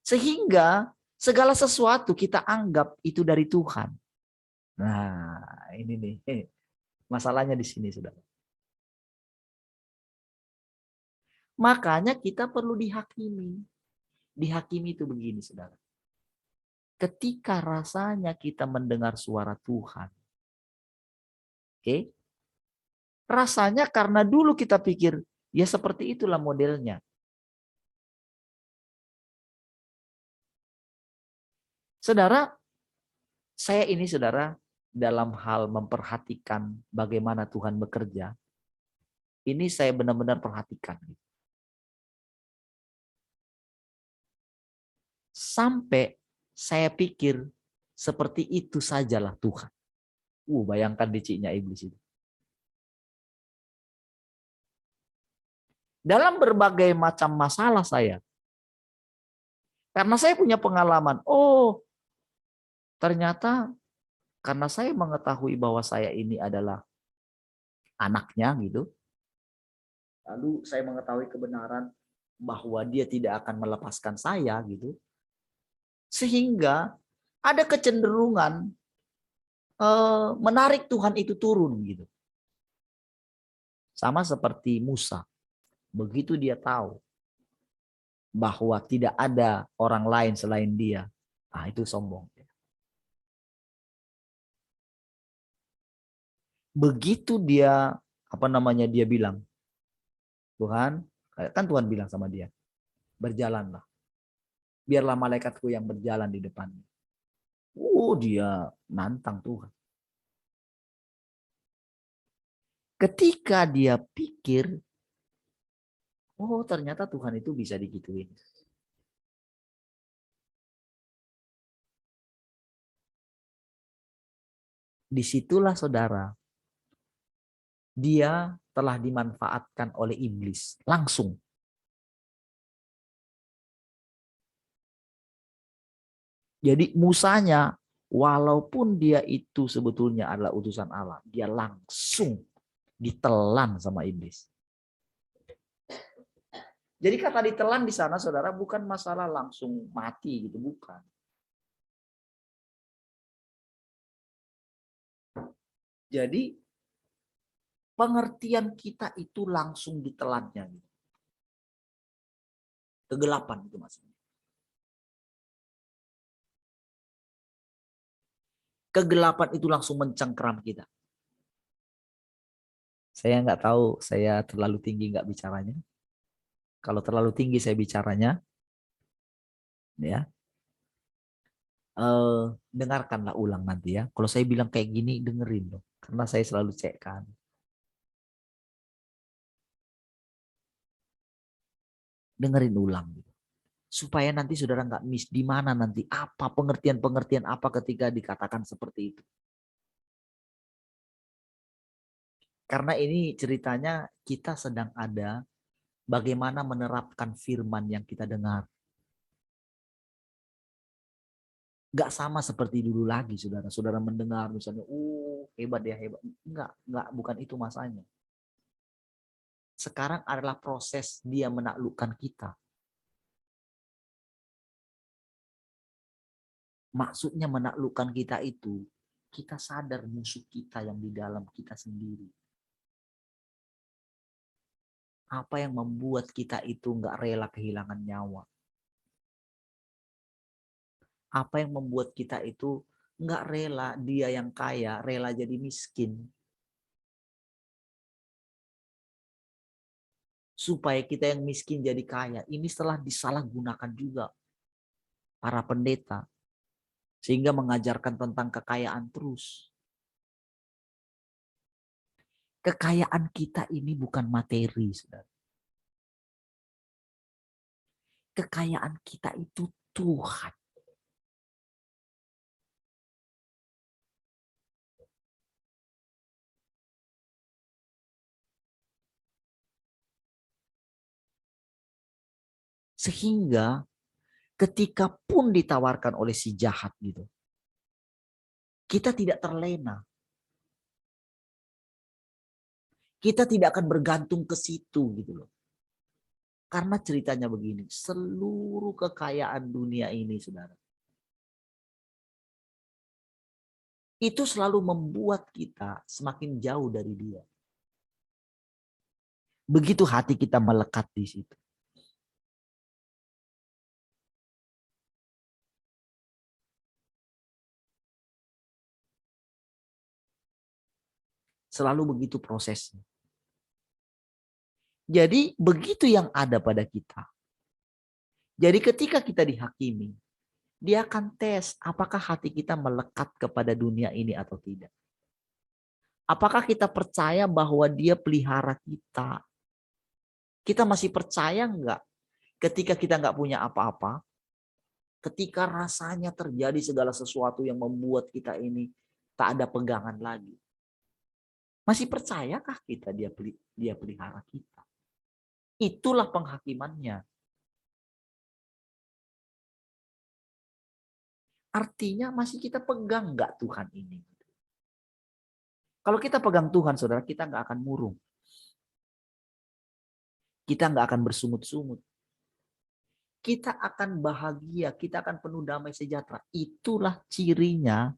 Sehingga segala sesuatu kita anggap itu dari Tuhan. Nah, ini nih. Masalahnya di sini, saudara. Makanya kita perlu dihakimi. Dihakimi itu begini, saudara. Ketika rasanya kita mendengar suara Tuhan. Oke? Rasanya karena dulu kita pikir, ya seperti itulah modelnya. Saudara, saya ini saudara, dalam hal memperhatikan bagaimana Tuhan bekerja, ini saya benar-benar perhatikan. Sampai saya pikir seperti itu sajalah Tuhan. Bayangkan liciknya iblis itu. Dalam berbagai macam masalah saya. Karena saya punya pengalaman. Ternyata karena saya mengetahui bahwa saya ini adalah anaknya gitu. Lalu saya mengetahui kebenaran bahwa dia tidak akan melepaskan saya gitu. Sehingga ada kecenderungan menarik Tuhan itu turun gitu. Sama seperti Musa. Begitu dia tahu bahwa tidak ada orang lain selain dia, itu sombong. Begitu dia dia bilang, Tuhan, kan Tuhan bilang sama dia, berjalanlah. Biarlah malaikatku yang berjalan di depannya. Dia nantang Tuhan. Ketika dia pikir, ternyata Tuhan itu bisa digituin. Disitulah saudara, dia telah dimanfaatkan oleh iblis langsung. Jadi Musanya, walaupun dia itu sebetulnya adalah utusan Allah, dia langsung ditelan sama iblis. Jadi kata ditelan di sana saudara bukan masalah langsung mati gitu, bukan. Jadi pengertian kita itu langsung ditelannya. Kegelapan itu maksudnya. Kegelapan itu langsung mencengkeram kita. Saya nggak tahu, saya terlalu tinggi nggak bicaranya. Kalau terlalu tinggi saya bicaranya, ya, dengarkanlah ulang nanti ya. Kalau saya bilang kayak gini, dengerin loh, karena saya selalu cekkan. Dengerin ulang gitu. Supaya nanti saudara nggak miss di mana nanti apa pengertian apa ketika dikatakan seperti itu. Karena ini ceritanya kita sedang ada bagaimana menerapkan firman yang kita dengar. Gak sama seperti dulu lagi, saudara. Saudara mendengar misalnya, hebat ya, hebat. Enggak, bukan itu masanya. Sekarang adalah proses dia menaklukkan kita. Maksudnya menaklukkan kita itu, kita sadar musuh kita yang di dalam kita sendiri. Apa yang membuat kita itu enggak rela kehilangan nyawa? Apa yang membuat kita itu enggak rela dia yang kaya, rela jadi miskin? Supaya kita yang miskin jadi kaya. Ini setelah disalahgunakan juga para pendeta. Sehingga mengajarkan tentang kekayaan terus. Kekayaan kita ini bukan materi, saudara. Kekayaan kita itu Tuhan. Sehingga ketika pun ditawarkan oleh si jahat gitu, kita tidak terlena. Kita tidak akan bergantung ke situ gitu loh. Karena ceritanya begini, seluruh kekayaan dunia ini saudara, itu selalu membuat kita semakin jauh dari dia. Begitu hati kita melekat di situ. Selalu begitu prosesnya. Jadi begitu yang ada pada kita. Jadi ketika kita dihakimi, dia akan tes apakah hati kita melekat kepada dunia ini atau tidak. Apakah kita percaya bahwa dia pelihara kita? Kita masih percaya enggak ketika kita enggak punya apa-apa? Ketika rasanya terjadi segala sesuatu yang membuat kita ini tak ada pegangan lagi. Masih percayakah kita dia pelihara kita? Itulah penghakimannya. Artinya masih kita pegang nggak Tuhan ini? Kalau kita pegang Tuhan, saudara, kita nggak akan murung. Kita nggak akan bersungut-sungut. kita akan bahagia, kita akan penuh damai sejahtera. Itulah cirinya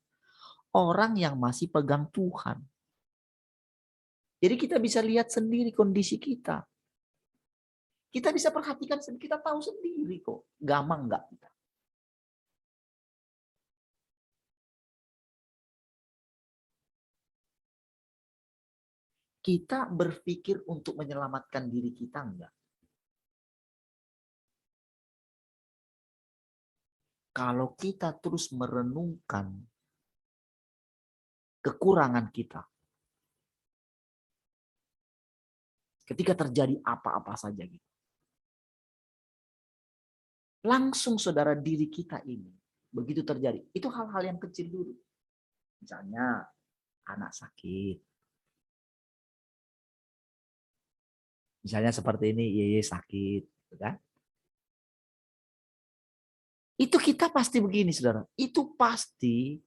orang yang masih pegang Tuhan. Jadi kita bisa lihat sendiri kondisi kita. Kita bisa perhatikan sendiri, kita tahu sendiri kok. Gampang enggak kita? Kita berpikir untuk menyelamatkan diri kita enggak? Kalau kita terus merenungkan kekurangan kita, ketika terjadi apa-apa saja gitu, langsung saudara diri kita ini, begitu terjadi, itu hal-hal yang kecil dulu. Misalnya anak sakit. Misalnya seperti ini, Yeye sakit. Kan? Itu kita pasti begini, saudara. Itu pasti,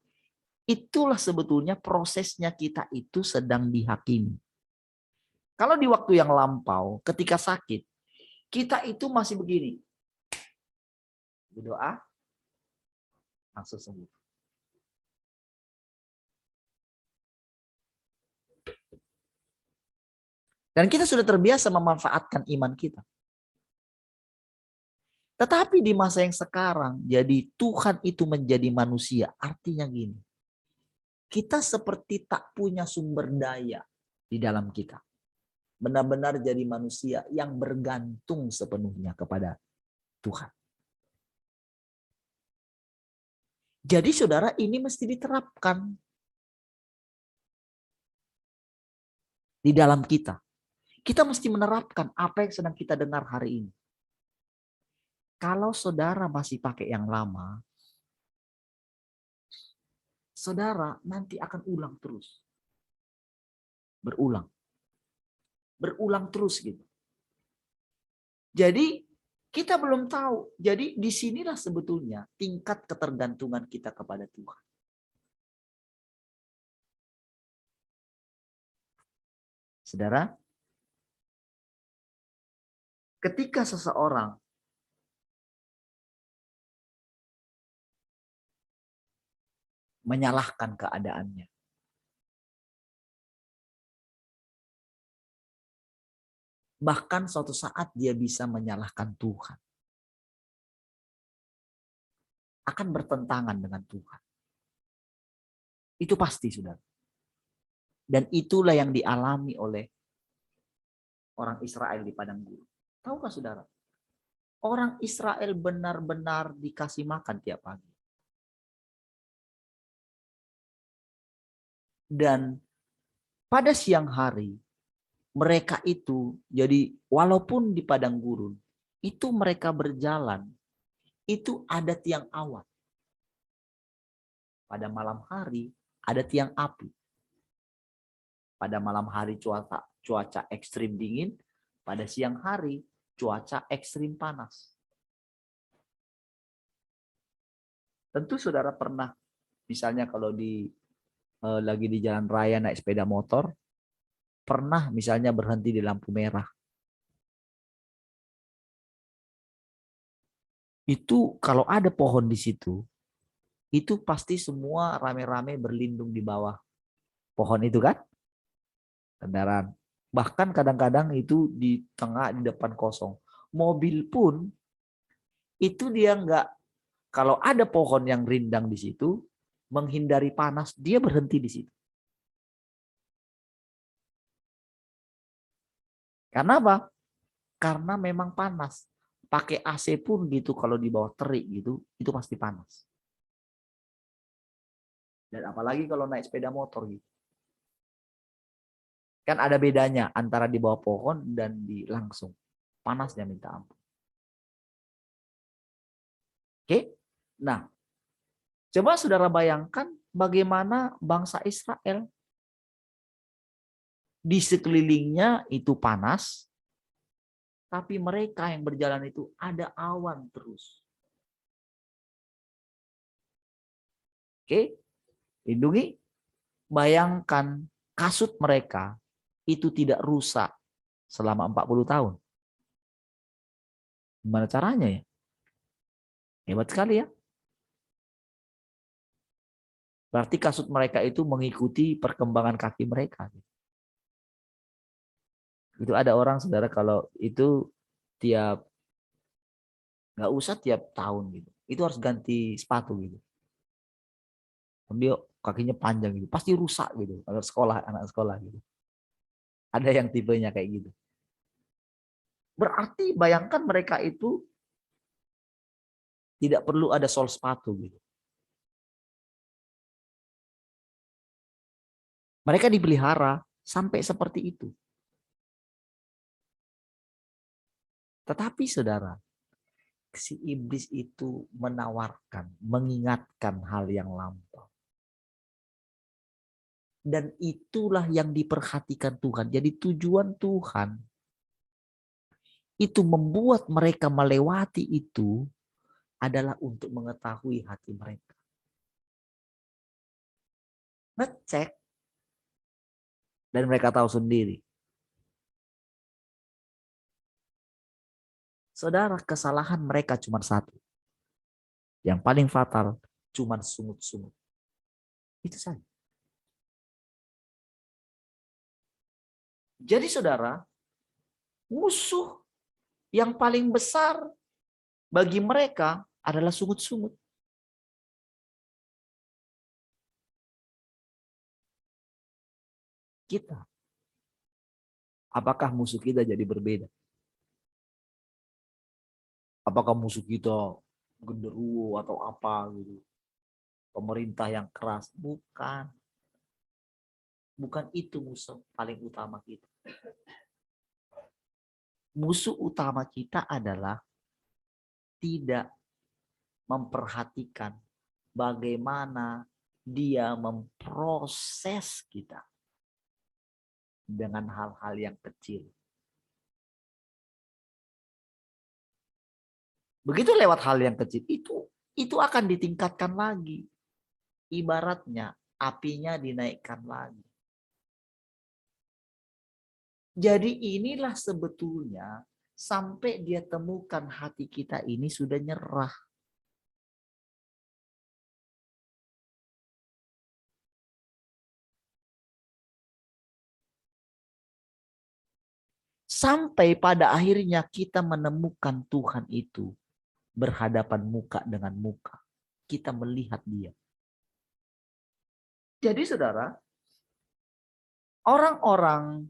itulah sebetulnya prosesnya kita itu sedang dihakimi. Kalau di waktu yang lampau, ketika sakit, kita itu masih begini. Berdoa, langsung sembuh. Dan kita sudah terbiasa memanfaatkan iman kita. Tetapi di masa yang sekarang, jadi Tuhan itu menjadi manusia. Artinya gini, kita seperti tak punya sumber daya di dalam kita. Benar-benar jadi manusia yang bergantung sepenuhnya kepada Tuhan. Jadi saudara, ini mesti diterapkan di dalam kita. Kita mesti menerapkan apa yang sedang kita dengar hari ini. Kalau saudara masih pakai yang lama, saudara nanti akan ulang terus. Berulang. Berulang terus gitu. Jadi kita belum tahu. Jadi disinilah sebetulnya tingkat ketergantungan kita kepada Tuhan. Saudara, ketika seseorang menyalahkan keadaannya, bahkan suatu saat dia bisa menyalahkan Tuhan, akan bertentangan dengan Tuhan. Itu pasti, saudara. Dan itulah yang dialami oleh orang Israel di padang gurun. Tahukah saudara? Orang Israel benar-benar dikasih makan tiap pagi. Dan pada siang hari, mereka itu, jadi walaupun di padang gurun, itu mereka berjalan, itu ada tiang awan. Pada malam hari, ada tiang api. Pada malam hari cuaca ekstrim dingin, pada siang hari cuaca ekstrim panas. Tentu saudara pernah, misalnya kalau lagi di jalan raya naik sepeda motor, pernah misalnya berhenti di lampu merah. Itu kalau ada pohon di situ, itu pasti semua rame-rame berlindung di bawah pohon itu kan? Kendaraan. Bahkan kadang-kadang itu di tengah, di depan kosong. Mobil pun itu dia enggak, kalau ada pohon yang rindang di situ, menghindari panas, dia berhenti di situ. Karena apa? Karena memang panas. Pakai AC pun gitu, kalau di bawah terik gitu, itu pasti panas. Dan apalagi kalau naik sepeda motor gitu. Kan ada bedanya antara di bawah pohon dan di langsung. Panasnya minta ampun. Oke? Nah, coba saudara bayangkan bagaimana bangsa Israel. Di sekelilingnya itu panas, tapi mereka yang berjalan itu ada awan terus. Oke? Lindungi. Bayangkan kasut mereka itu tidak rusak selama 40 tahun. Gimana caranya ya? Hebat sekali ya. Berarti kasut mereka itu mengikuti perkembangan kaki mereka. Itu ada orang saudara kalau itu tiap, nggak usah tiap tahun gitu, itu harus ganti sepatu gitu. Dia kakinya panjang gitu, pasti rusak gitu. Kalau anak sekolah gitu. Ada yang tipenya kayak gitu. Berarti bayangkan mereka itu tidak perlu ada sol sepatu gitu. Mereka dipelihara sampai seperti itu. Tetapi saudara, si iblis itu menawarkan, mengingatkan hal yang lampau. Dan itulah yang diperhatikan Tuhan. Jadi tujuan Tuhan itu membuat mereka melewati itu adalah untuk mengetahui hati mereka. Ngecek. Dan mereka tahu sendiri. Saudara, kesalahan mereka cuma satu. Yang paling fatal cuma sungut-sungut. Itu saja. Jadi saudara, musuh yang paling besar bagi mereka adalah sungut-sungut. Kita. Apakah musuh kita jadi berbeda? Apakah musuh kita genderuwo atau apa gitu? Pemerintah yang keras? Bukan. Bukan itu musuh paling utama kita. Musuh utama kita adalah tidak memperhatikan bagaimana dia memproses kita dengan hal-hal yang kecil. Begitu lewat hal yang kecil itu akan ditingkatkan lagi. Ibaratnya apinya dinaikkan lagi. Jadi inilah sebetulnya sampai dia temukan hati kita ini sudah nyerah. Sampai pada akhirnya kita menemukan Tuhan itu berhadapan muka dengan muka. Kita melihat dia. Jadi saudara, orang-orang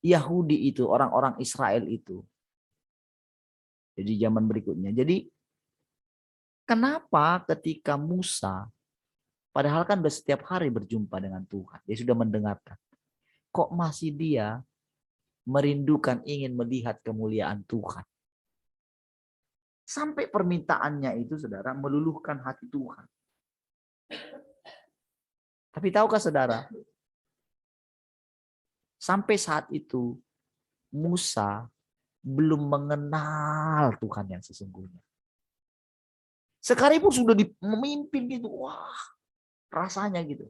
Yahudi itu, orang-orang Israel itu. Jadi zaman berikutnya. Jadi kenapa ketika Musa, padahal kan sudah setiap hari berjumpa dengan Tuhan. Dia sudah mendengarkan. Kok masih dia merindukan ingin melihat kemuliaan Tuhan. Sampai permintaannya itu saudara meluluhkan hati Tuhan. Tapi tahukah saudara, sampai saat itu Musa belum mengenal Tuhan yang sesungguhnya. Sekalipun sudah memimpin gitu, wah rasanya gitu.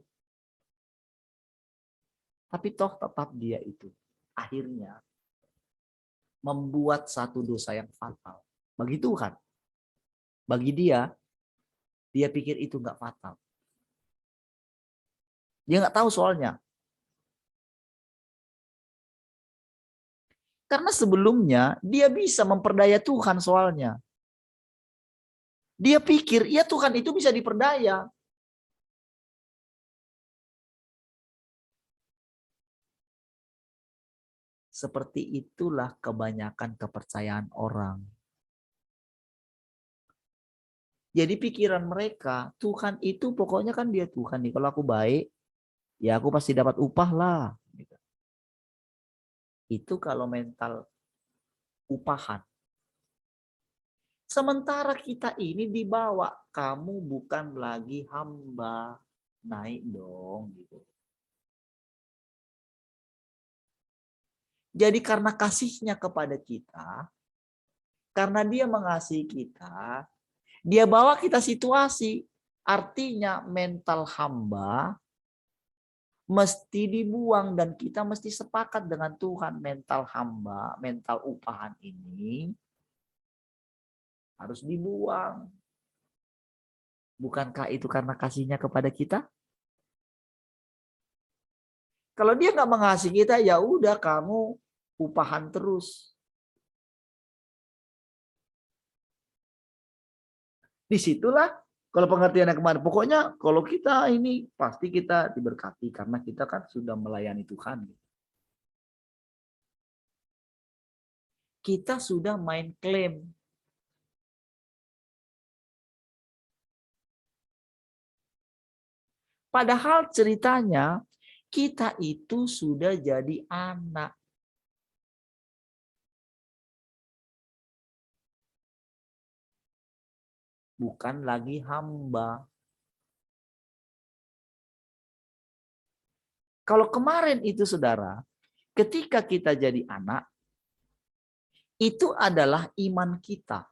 Tapi toh tetap dia itu akhirnya membuat satu dosa yang fatal. Bagi Tuhan, bagi dia pikir itu nggak fatal. Dia nggak tahu soalnya. Karena sebelumnya dia bisa memperdaya Tuhan soalnya. Dia pikir, ya Tuhan itu bisa diperdaya. Seperti itulah kebanyakan kepercayaan orang. Jadi pikiran mereka, Tuhan itu pokoknya kan dia Tuhan nih. Kalau aku baik, ya aku pasti dapat upah lah. Itu kalau mental upahan. Sementara kita ini dibawa, kamu bukan lagi hamba. Naik dong. Gitu. Jadi karena kasihnya kepada kita, karena dia mengasihi kita, dia bawa kita situasi. Artinya mental hamba mesti dibuang dan kita mesti sepakat dengan Tuhan. Mental hamba, mental upahan ini harus dibuang. Bukankah itu karena kasihnya kepada kita? Kalau dia nggak mengasihi kita, ya udah kamu upahan terus. Disitulah kalau pengertian yang kemarin. Pokoknya kalau kita ini pasti kita diberkati karena kita kan sudah melayani Tuhan. Kita sudah main klaim. Padahal ceritanya kita itu sudah jadi anak. Bukan lagi hamba. Kalau kemarin itu saudara, ketika kita jadi anak, itu adalah iman kita.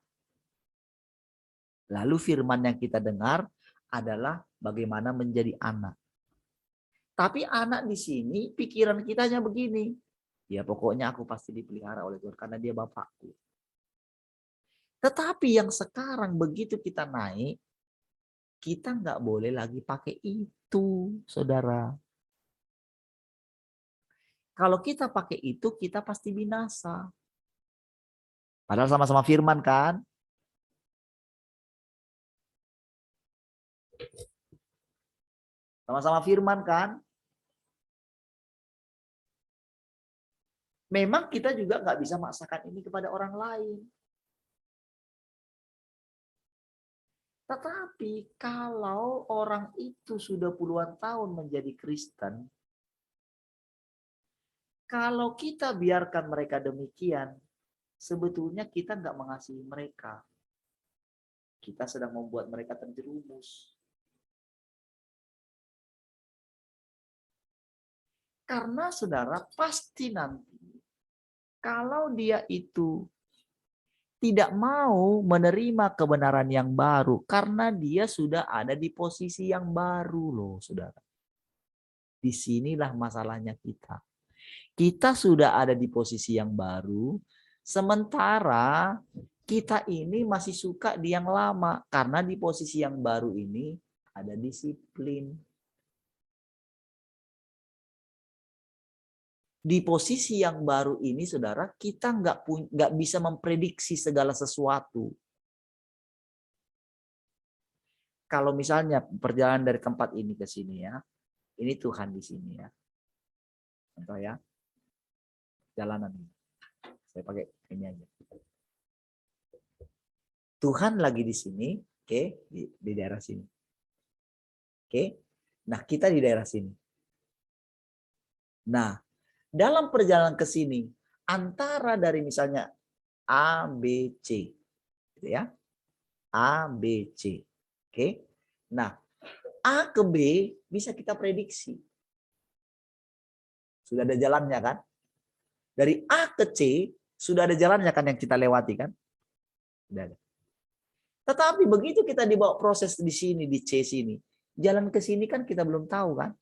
Lalu firman yang kita dengar adalah bagaimana menjadi anak. Tapi anak di sini pikiran kita hanya begini. Ya pokoknya aku pasti dipelihara oleh Tuhan karena dia bapakku. Tetapi yang sekarang begitu kita naik, kita nggak boleh lagi pakai itu, saudara. Kalau kita pakai itu, kita pasti binasa. Padahal sama-sama firman kan? Sama-sama firman kan? Memang kita juga nggak bisa maksakan ini kepada orang lain. Tetapi kalau orang itu sudah puluhan tahun menjadi Kristen, kalau kita biarkan mereka demikian, sebetulnya kita nggak mengasihi mereka. Kita sedang membuat mereka terjerumus. Karena saudara pasti nanti, kalau dia itu tidak mau menerima kebenaran yang baru karena dia sudah ada di posisi yang baru loh, saudara. Disinilah masalahnya kita. Kita sudah ada di posisi yang baru, sementara kita ini masih suka di yang lama karena di posisi yang baru ini ada disiplin. Di posisi yang baru ini, saudara, kita nggak bisa memprediksi segala sesuatu. Kalau misalnya perjalanan dari tempat ini ke sini ya, ini Tuhan di sini ya, contoh ya, jalanan ini, saya pakai ini aja. Tuhan lagi di sini, oke, di daerah sini, oke. Nah kita di daerah sini. Nah dalam perjalanan ke sini, antara dari misalnya A, B, C. Gitu ya. A, B, C. Oke. Nah, A ke B bisa kita prediksi. Sudah ada jalannya kan? Dari A ke C, sudah ada jalannya kan yang kita lewati kan? Sudah ada. Tetapi begitu kita dibawa proses di sini, di C sini, jalan ke sini kan kita belum tahu kan?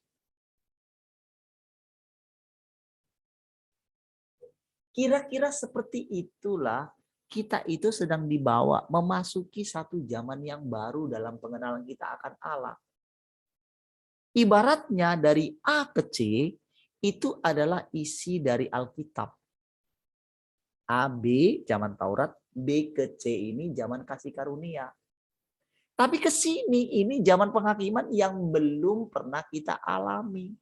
Kira-kira seperti itulah kita itu sedang dibawa memasuki satu zaman yang baru dalam pengenalan kita akan Allah. Ibaratnya dari A ke C itu adalah isi dari Alkitab. A, B zaman Taurat, B ke C ini zaman kasih karunia. Tapi ke sini ini zaman penghakiman yang belum pernah kita alami.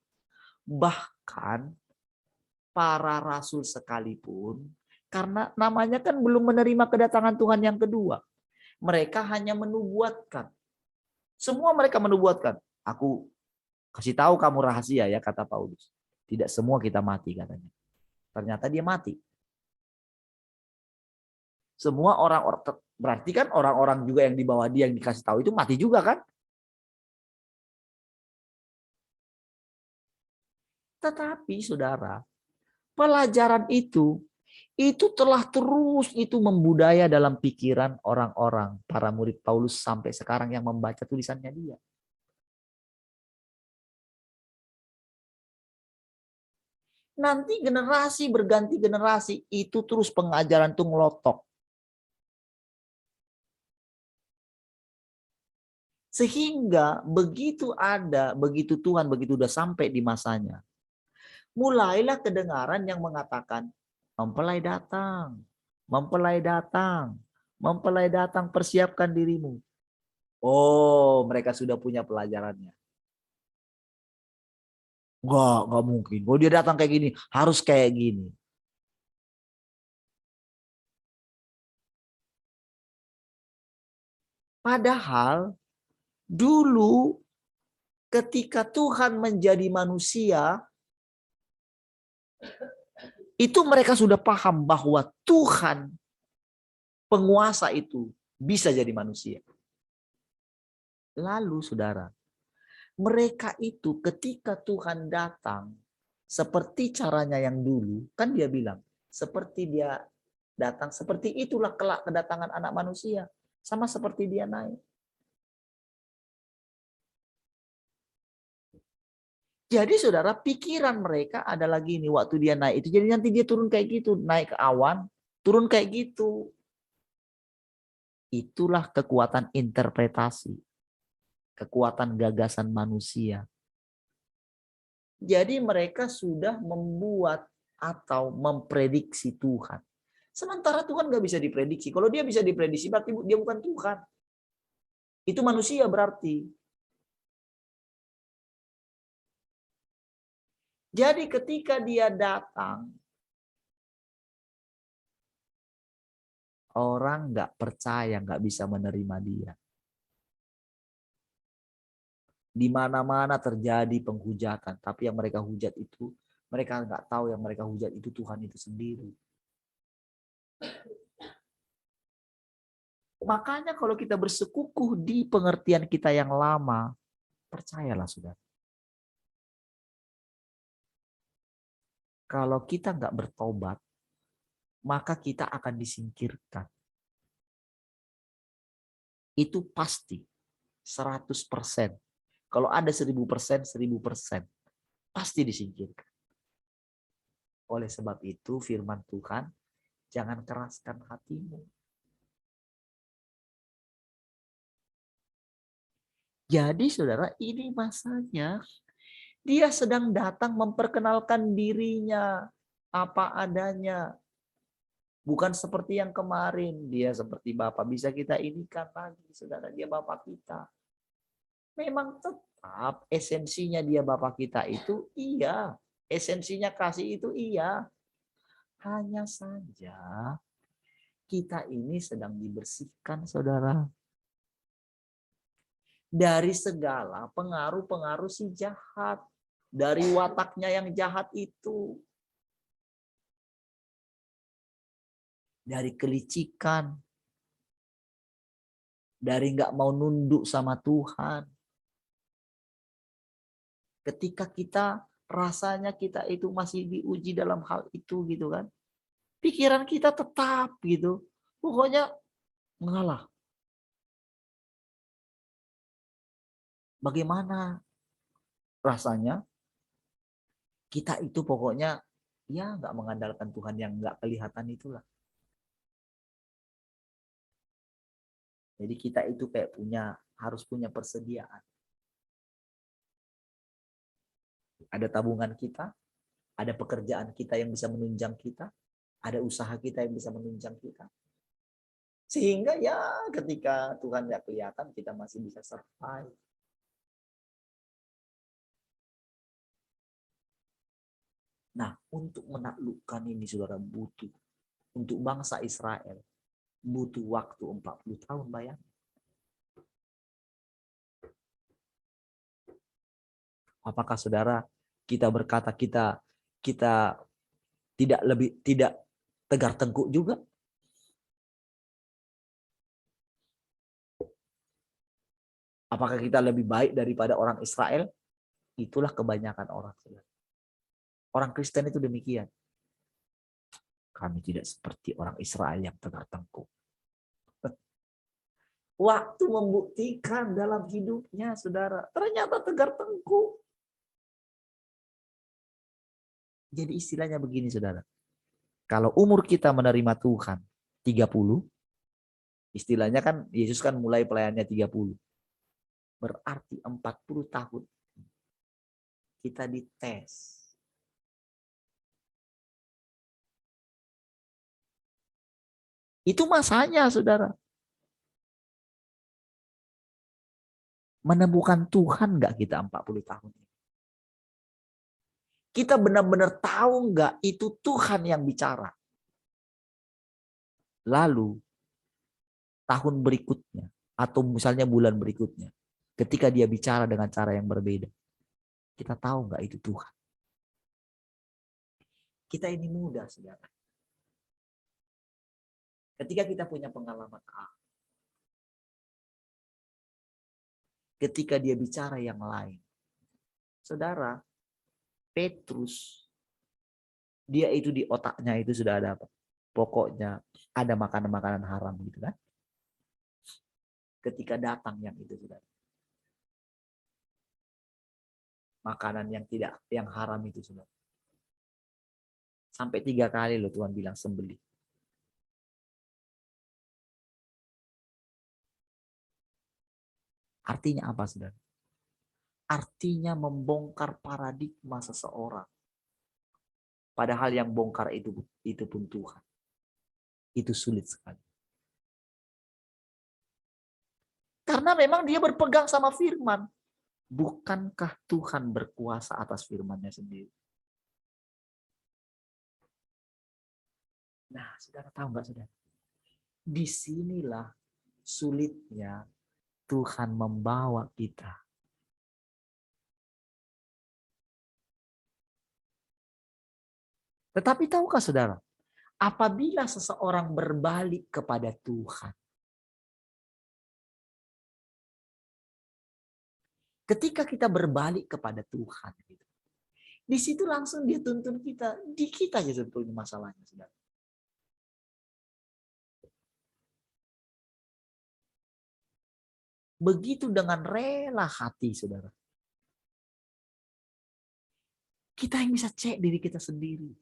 Bahkan para rasul sekalipun, karena namanya kan belum menerima kedatangan Tuhan yang kedua. Mereka hanya menubuatkan. Semua mereka menubuatkan. Aku kasih tahu kamu rahasia ya, kata Paulus. Tidak semua kita mati katanya. Ternyata dia mati. Semua orang-orang, berarti kan orang-orang juga yang di bawah dia yang dikasih tahu itu mati juga kan? Tetapi saudara, pelajaran itu telah terus itu membudaya dalam pikiran orang-orang, para murid Paulus sampai sekarang yang membaca tulisannya dia. Nanti generasi berganti generasi itu terus pengajaran itu ngelotok. Sehingga begitu Tuhan, begitu udah sampai di masanya, mulailah kedengaran yang mengatakan, mempelai datang, mempelai datang, mempelai datang, persiapkan dirimu. Oh, mereka sudah punya pelajarannya. Enggak mungkin. Oh, dia datang kayak gini, harus kayak gini. Padahal dulu ketika Tuhan menjadi manusia, itu mereka sudah paham bahwa Tuhan penguasa itu bisa jadi manusia. Lalu saudara, mereka itu ketika Tuhan datang, seperti caranya yang dulu, kan dia bilang, seperti dia datang, seperti itulah kelak kedatangan anak manusia. Sama seperti dia naik. Jadi saudara, pikiran mereka adalah gini, waktu dia naik itu, jadi nanti dia turun kayak gitu, naik ke awan, turun kayak gitu. Itulah kekuatan interpretasi, kekuatan gagasan manusia. Jadi mereka sudah membuat atau memprediksi Tuhan. Sementara Tuhan nggak bisa diprediksi. Kalau dia bisa diprediksi, berarti dia bukan Tuhan. Itu manusia berarti. Jadi ketika dia datang, orang nggak percaya, nggak bisa menerima dia. Di mana-mana terjadi penghujatan, tapi yang mereka hujat itu, mereka nggak tahu yang mereka hujat itu Tuhan itu sendiri. Makanya kalau kita bersekukuh di pengertian kita yang lama, percayalah saudara. Kalau kita nggak bertobat, maka kita akan disingkirkan. Itu pasti 100%. Kalau ada 1000%, 1000%. Pasti disingkirkan. Oleh sebab itu firman Tuhan, jangan keraskan hatimu. Jadi saudara, ini masanya dia sedang datang memperkenalkan dirinya apa adanya. Bukan seperti yang kemarin, dia seperti Bapa. Bisa kita inikan lagi, saudara, dia Bapa kita. Memang tetap esensinya dia Bapa kita itu iya. Esensinya kasih itu iya. Hanya saja kita ini sedang dibersihkan, saudara. Dari segala pengaruh-pengaruh si jahat. Dari wataknya yang jahat itu. Dari kelicikan. Dari nggak mau nunduk sama Tuhan. Ketika kita rasanya kita itu masih diuji dalam hal itu gitu kan. Pikiran kita tetap gitu. Pokoknya mengalah. Bagaimana rasanya kita itu pokoknya ya nggak mengandalkan Tuhan yang nggak kelihatan itulah. Jadi kita itu kayak harus punya persediaan. Ada tabungan kita, ada pekerjaan kita yang bisa menunjang kita, ada usaha kita yang bisa menunjang kita. Sehingga ya ketika Tuhan nggak kelihatan kita masih bisa survive. Nah, untuk menaklukkan ini saudara butuh. Untuk bangsa Israel butuh waktu 40 tahun bayangin. Apakah saudara kita berkata kita tidak tegar tengkuk juga? Apakah kita lebih baik daripada orang Israel? Itulah kebanyakan orang. Orang Kristen itu demikian. Kami tidak seperti orang Israel yang tegar tengkuk. Waktu membuktikan dalam hidupnya, saudara. Ternyata tegar tengkuk. Jadi istilahnya begini, saudara. Kalau umur kita menerima Tuhan 30, istilahnya kan Yesus kan mulai pelayanannya 30. Berarti 40 tahun kita dites. Itu masanya, saudara. Menemukan Tuhan nggak kita 40 tahun? Kita benar-benar tahu nggak itu Tuhan yang bicara? Lalu tahun berikutnya atau misalnya bulan berikutnya, ketika dia bicara dengan cara yang berbeda, kita tahu nggak itu Tuhan? Kita ini muda, saudara. Ketika kita punya pengalaman A, ketika dia bicara yang lain, saudara, Petrus, dia itu di otaknya itu sudah ada apa? Pokoknya ada makanan-makanan haram gitu kan. Ketika datang yang itu, saudara, makanan yang haram itu, saudara. Sampai 3 kali loh Tuhan bilang sembelih. Artinya apa, saudara? Artinya membongkar paradigma seseorang. Padahal yang bongkar itu pun Tuhan. Itu sulit sekali. Karena memang dia berpegang sama firman. Bukankah Tuhan berkuasa atas firman-Nya sendiri? Nah, saudara tahu nggak, saudara? Disinilah sulitnya Tuhan membawa kita. Tetapi tahukah, saudara? Apabila seseorang berbalik kepada Tuhan, ketika kita berbalik kepada Tuhan, di situ langsung dia tuntun kita. Di kita aja sebetulnya masalahnya, saudara. Begitu dengan rela hati, saudara. Kita yang bisa cek diri kita sendiri.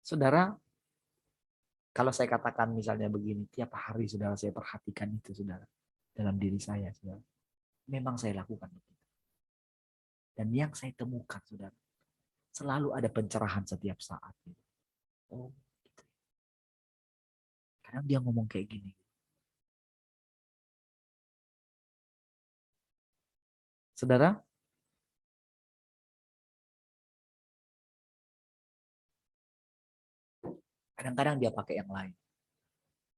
Saudara, kalau saya katakan misalnya begini, tiap hari saudara saya perhatikan itu, saudara, dalam diri saya, saudara. Memang saya lakukan itu. Dan yang saya temukan, saudara, selalu ada pencerahan setiap saat. Oh, gitu. Kadang dia ngomong kayak gini. Saudara, kadang-kadang dia pakai yang lain.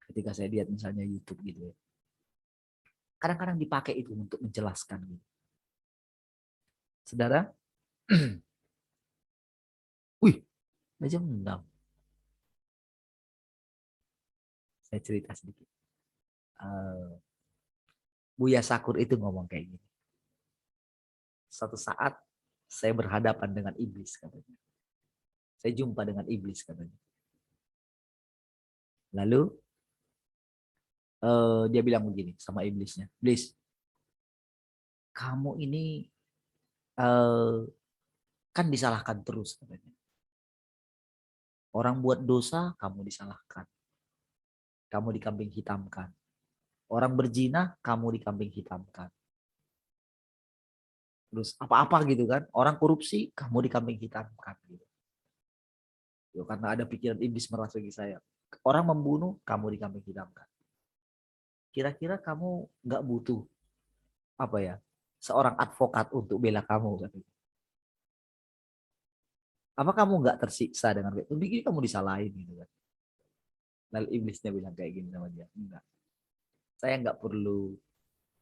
Ketika saya lihat misalnya YouTube gitu ya. Kadang-kadang dipakai itu untuk menjelaskan gitu. Saudara, wih, jam 6. Saya cerita sedikit. Buya Sakur itu ngomong kayak gini. Suatu saat saya berhadapan dengan iblis, katanya. Saya jumpa dengan iblis, katanya. Lalu dia bilang begini sama iblisnya. Iblis, kamu ini kan disalahkan terus, katanya. Orang buat dosa, kamu disalahkan. Kamu dikambing hitamkan. Orang berzina, kamu dikambing hitamkan. Terus apa-apa gitu kan. Orang korupsi, kamu dikambing hitamkan. Gitu. Yo, karena ada pikiran iblis merasuki saya. Orang membunuh, kamu dikambing hitamkan. Kira-kira kamu nggak butuh apa ya, seorang advokat untuk bela kamu? Apa kamu nggak tersiksa dengan itu? Bikin kamu disalahin gitu kan? Lalu iblisnya bilang kayak gini sama dia, enggak. Saya nggak perlu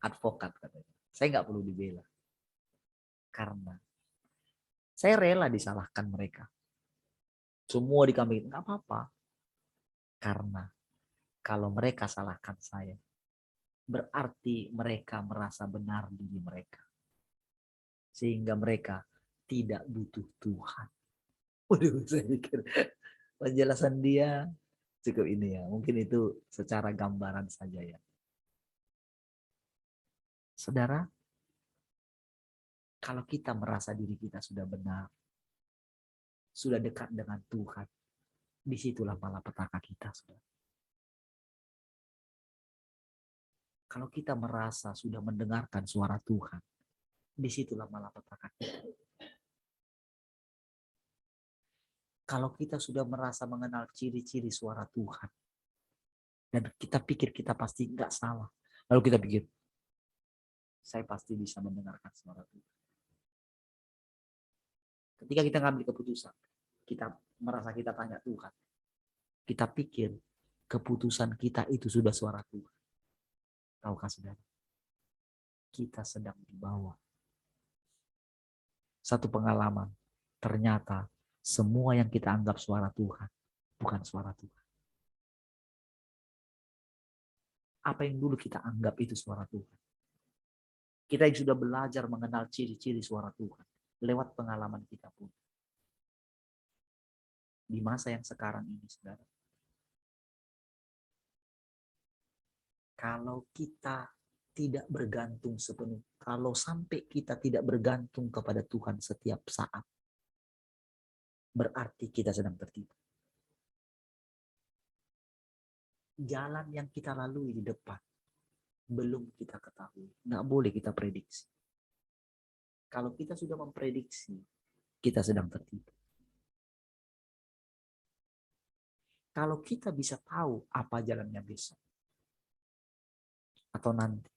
advokat, katanya. Saya nggak perlu dibela. Karena saya rela disalahkan mereka. Semua dikambing, nggak apa-apa. Karena kalau mereka salahkan saya, berarti mereka merasa benar diri mereka. Sehingga mereka tidak butuh Tuhan. Waduh, saya pikir penjelasan dia cukup ini ya. Mungkin itu secara gambaran saja ya. Saudara, kalau kita merasa diri kita sudah benar, sudah dekat dengan Tuhan, disitulah malapetaka kita, saudara. Kalau kita merasa sudah mendengarkan suara Tuhan, disitulah malapetaka kita. Kalau kita sudah merasa mengenal ciri-ciri suara Tuhan, dan kita pikir kita pasti nggak salah, lalu kita pikir, saya pasti bisa mendengarkan suara Tuhan. Ketika kita ngambil keputusan, kita merasa kita tanya Tuhan, kita pikir keputusan kita itu sudah suara Tuhan. Tahukah saudara? Kita sedang dibawa. Satu pengalaman, ternyata semua yang kita anggap suara Tuhan, bukan suara Tuhan. Apa yang dulu kita anggap itu suara Tuhan. Kita yang sudah belajar mengenal ciri-ciri suara Tuhan, lewat pengalaman kita pun. Di masa yang sekarang ini, saudara, kalau kita tidak bergantung sepenuh, kalau sampai kita tidak bergantung kepada Tuhan setiap saat, berarti kita sedang tertipu. Jalan yang kita lalui di depan belum kita ketahui, nggak boleh kita prediksi. Kalau kita sudah memprediksi, kita sedang tertipu. Kalau kita bisa tahu apa jalannya besok atau nanti,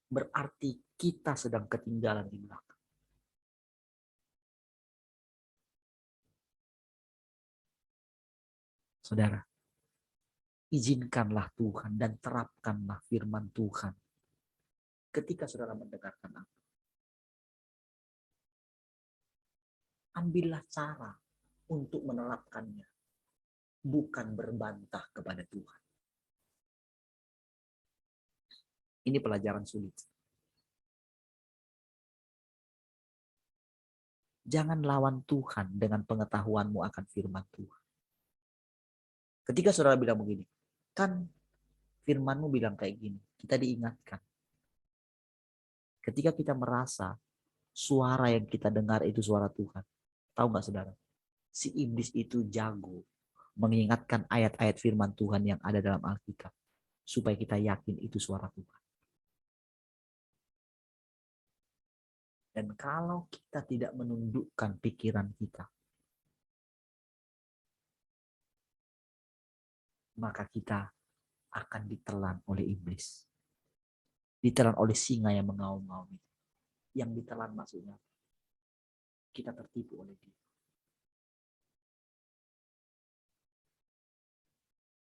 berarti kita sedang ketinggalan di belakang. Saudara, izinkanlah Tuhan dan terapkanlah firman Tuhan ketika saudara mendengarkan apa. Ambillah cara untuk menerapkannya, bukan berbantah kepada Tuhan. Ini pelajaran sulit. Jangan lawan Tuhan dengan pengetahuanmu akan firman Tuhan. Ketika saudara bilang begini, kan firmanmu bilang kayak gini, kita diingatkan. Ketika kita merasa suara yang kita dengar itu suara Tuhan, tahu nggak saudara? Si iblis itu jago mengingatkan ayat-ayat firman Tuhan yang ada dalam Alkitab, supaya kita yakin itu suara Tuhan. Dan kalau kita tidak menundukkan pikiran kita, maka kita akan ditelan oleh iblis. Ditelan oleh singa yang mengaum-ngaum itu. Yang ditelan maksudnya, kita tertipu oleh dia.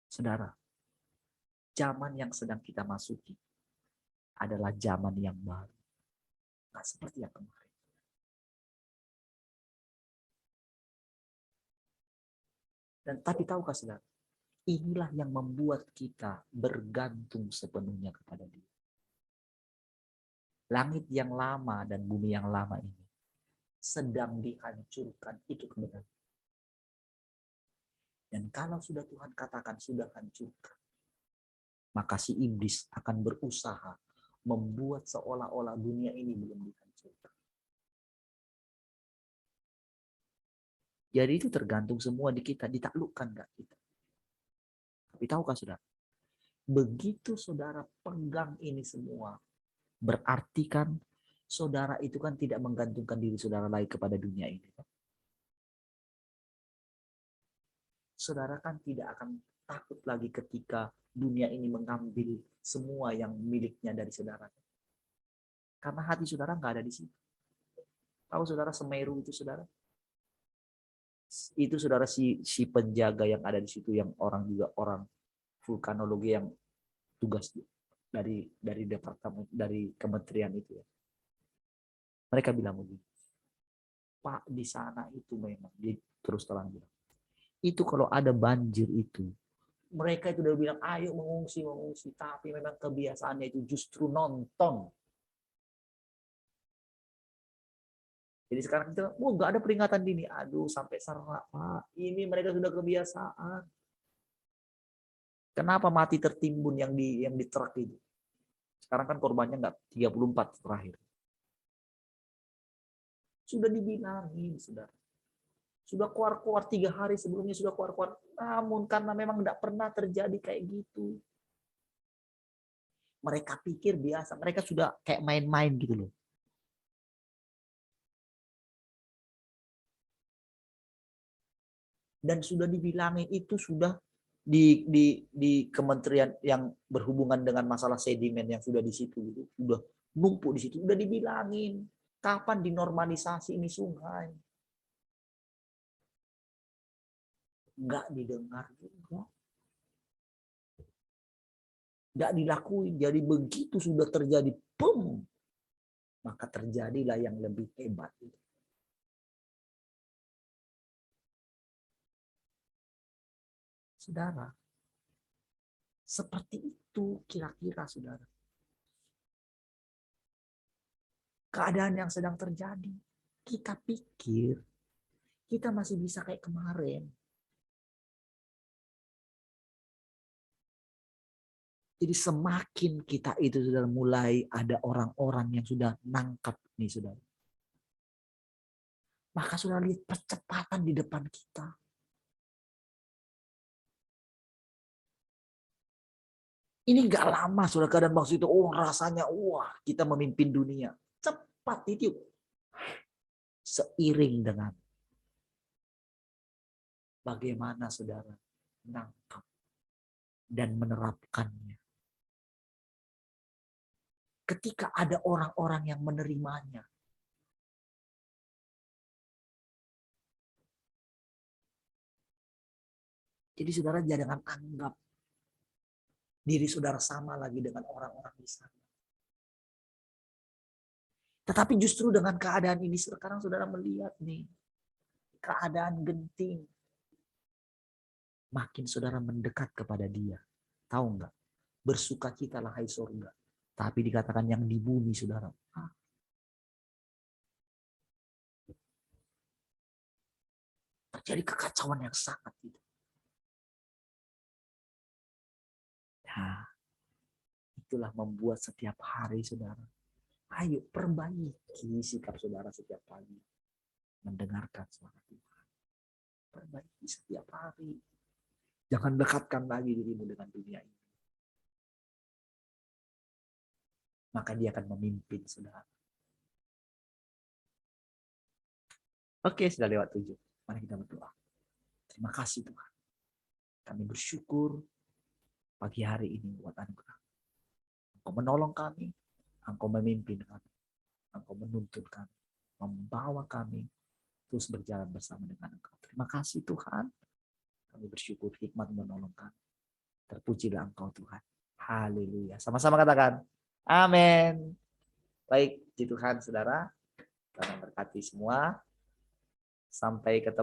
Saudara, zaman yang sedang kita masuki adalah zaman yang baru. Nggak seperti yang kemarin. Dan tapi tahukah saudara, inilah yang membuat kita bergantung sepenuhnya kepada Dia. Langit yang lama dan bumi yang lama ini sedang dihancurkan, itu kebenaran. Dan kalau sudah Tuhan katakan sudah hancurkan, maka si iblis akan berusaha membuat seolah-olah dunia ini belum dihancurkan. Jadi itu tergantung semua di kita, ditaklukkan nggak kita. Tapi tahukah saudara, begitu saudara pegang ini semua, berarti kan saudara itu kan tidak menggantungkan diri saudara lagi kepada dunia ini. Saudara kan tidak akan takut lagi ketika dunia ini mengambil semua yang miliknya dari saudara. Karena hati saudara nggak ada di situ. Tahu saudara Semeru itu saudara? Itu saudara si penjaga yang ada di situ, yang orang juga orang vulkanologi yang tugas dari departemen, dari kementerian itu ya. Mereka bilang begini, Pak, di sana itu memang, dia terus terang bilang, itu kalau ada banjir itu, mereka itu udah bilang ayo mengungsi, tapi memang kebiasaannya itu justru nonton. Jadi sekarang kita, nggak ada peringatan dini, aduh sampai serak Pak, ini mereka sudah kebiasaan. Kenapa mati tertimbun yang di truk itu? Sekarang kan korbannya nggak 34 terakhir. Sudah dibilangin, saudara. Sudah keluar-keluar 3 hari sebelumnya sudah keluar-keluar. Namun karena memang tidak pernah terjadi kayak gitu. Mereka pikir biasa. Mereka sudah kayak main-main gitu loh. Dan sudah dibilangin itu sudah di kementerian yang berhubungan dengan masalah sedimen yang sudah di situ gitu. Sudah numpuk di situ. Sudah dibilangin kapan dinormalisasi ini sungai. Enggak didengar juga. Enggak dilakuin. Jadi begitu sudah terjadi, maka terjadilah yang lebih hebat. Saudara, seperti itu kira-kira saudara. Keadaan yang sedang terjadi. Kita pikir kita masih bisa kayak kemarin. Jadi semakin kita itu sudah mulai ada orang-orang yang sudah nangkap nih saudara. Maka sudah lihat percepatan di depan kita. Ini nggak lama saudara, keadaan waktu itu rasanya wah kita memimpin dunia. Cepat itu. Seiring dengan bagaimana saudara menangkap dan menerapkannya. Ketika ada orang-orang yang menerimanya. Jadi saudara jangan anggap diri saudara sama lagi dengan orang-orang di sana. Tetapi justru dengan keadaan ini sekarang saudara melihat nih. Keadaan genting. Makin saudara mendekat kepada dia. Tahu enggak? Bersukacitalah hai surga. Tapi dikatakan yang di bumi saudara. Terjadi kekacauan yang sangat gitu. Nah, itulah membuat setiap hari saudara. Ayo perbaiki sikap saudara setiap pagi. Mendengarkan suara Tuhan. Perbaiki setiap hari. Jangan dekatkan lagi dirimu dengan dunia ini. Maka dia akan memimpin saudara. Oke, sudah lewat 7. Mari kita berdoa. Terima kasih Tuhan. Kami bersyukur pagi hari ini buat anugerah. Engkau menolong kami. Engkau memimpin kami. Engkau menuntun kami. Membawa kami terus berjalan bersama dengan Engkau. Terima kasih Tuhan. Kami bersyukur hikmat menolong kami. Terpujilah Engkau Tuhan. Haleluya. Sama-sama katakan. Amin. Baik, puji Tuhan saudara. Tuhan memberkati semua. Sampai ketemu.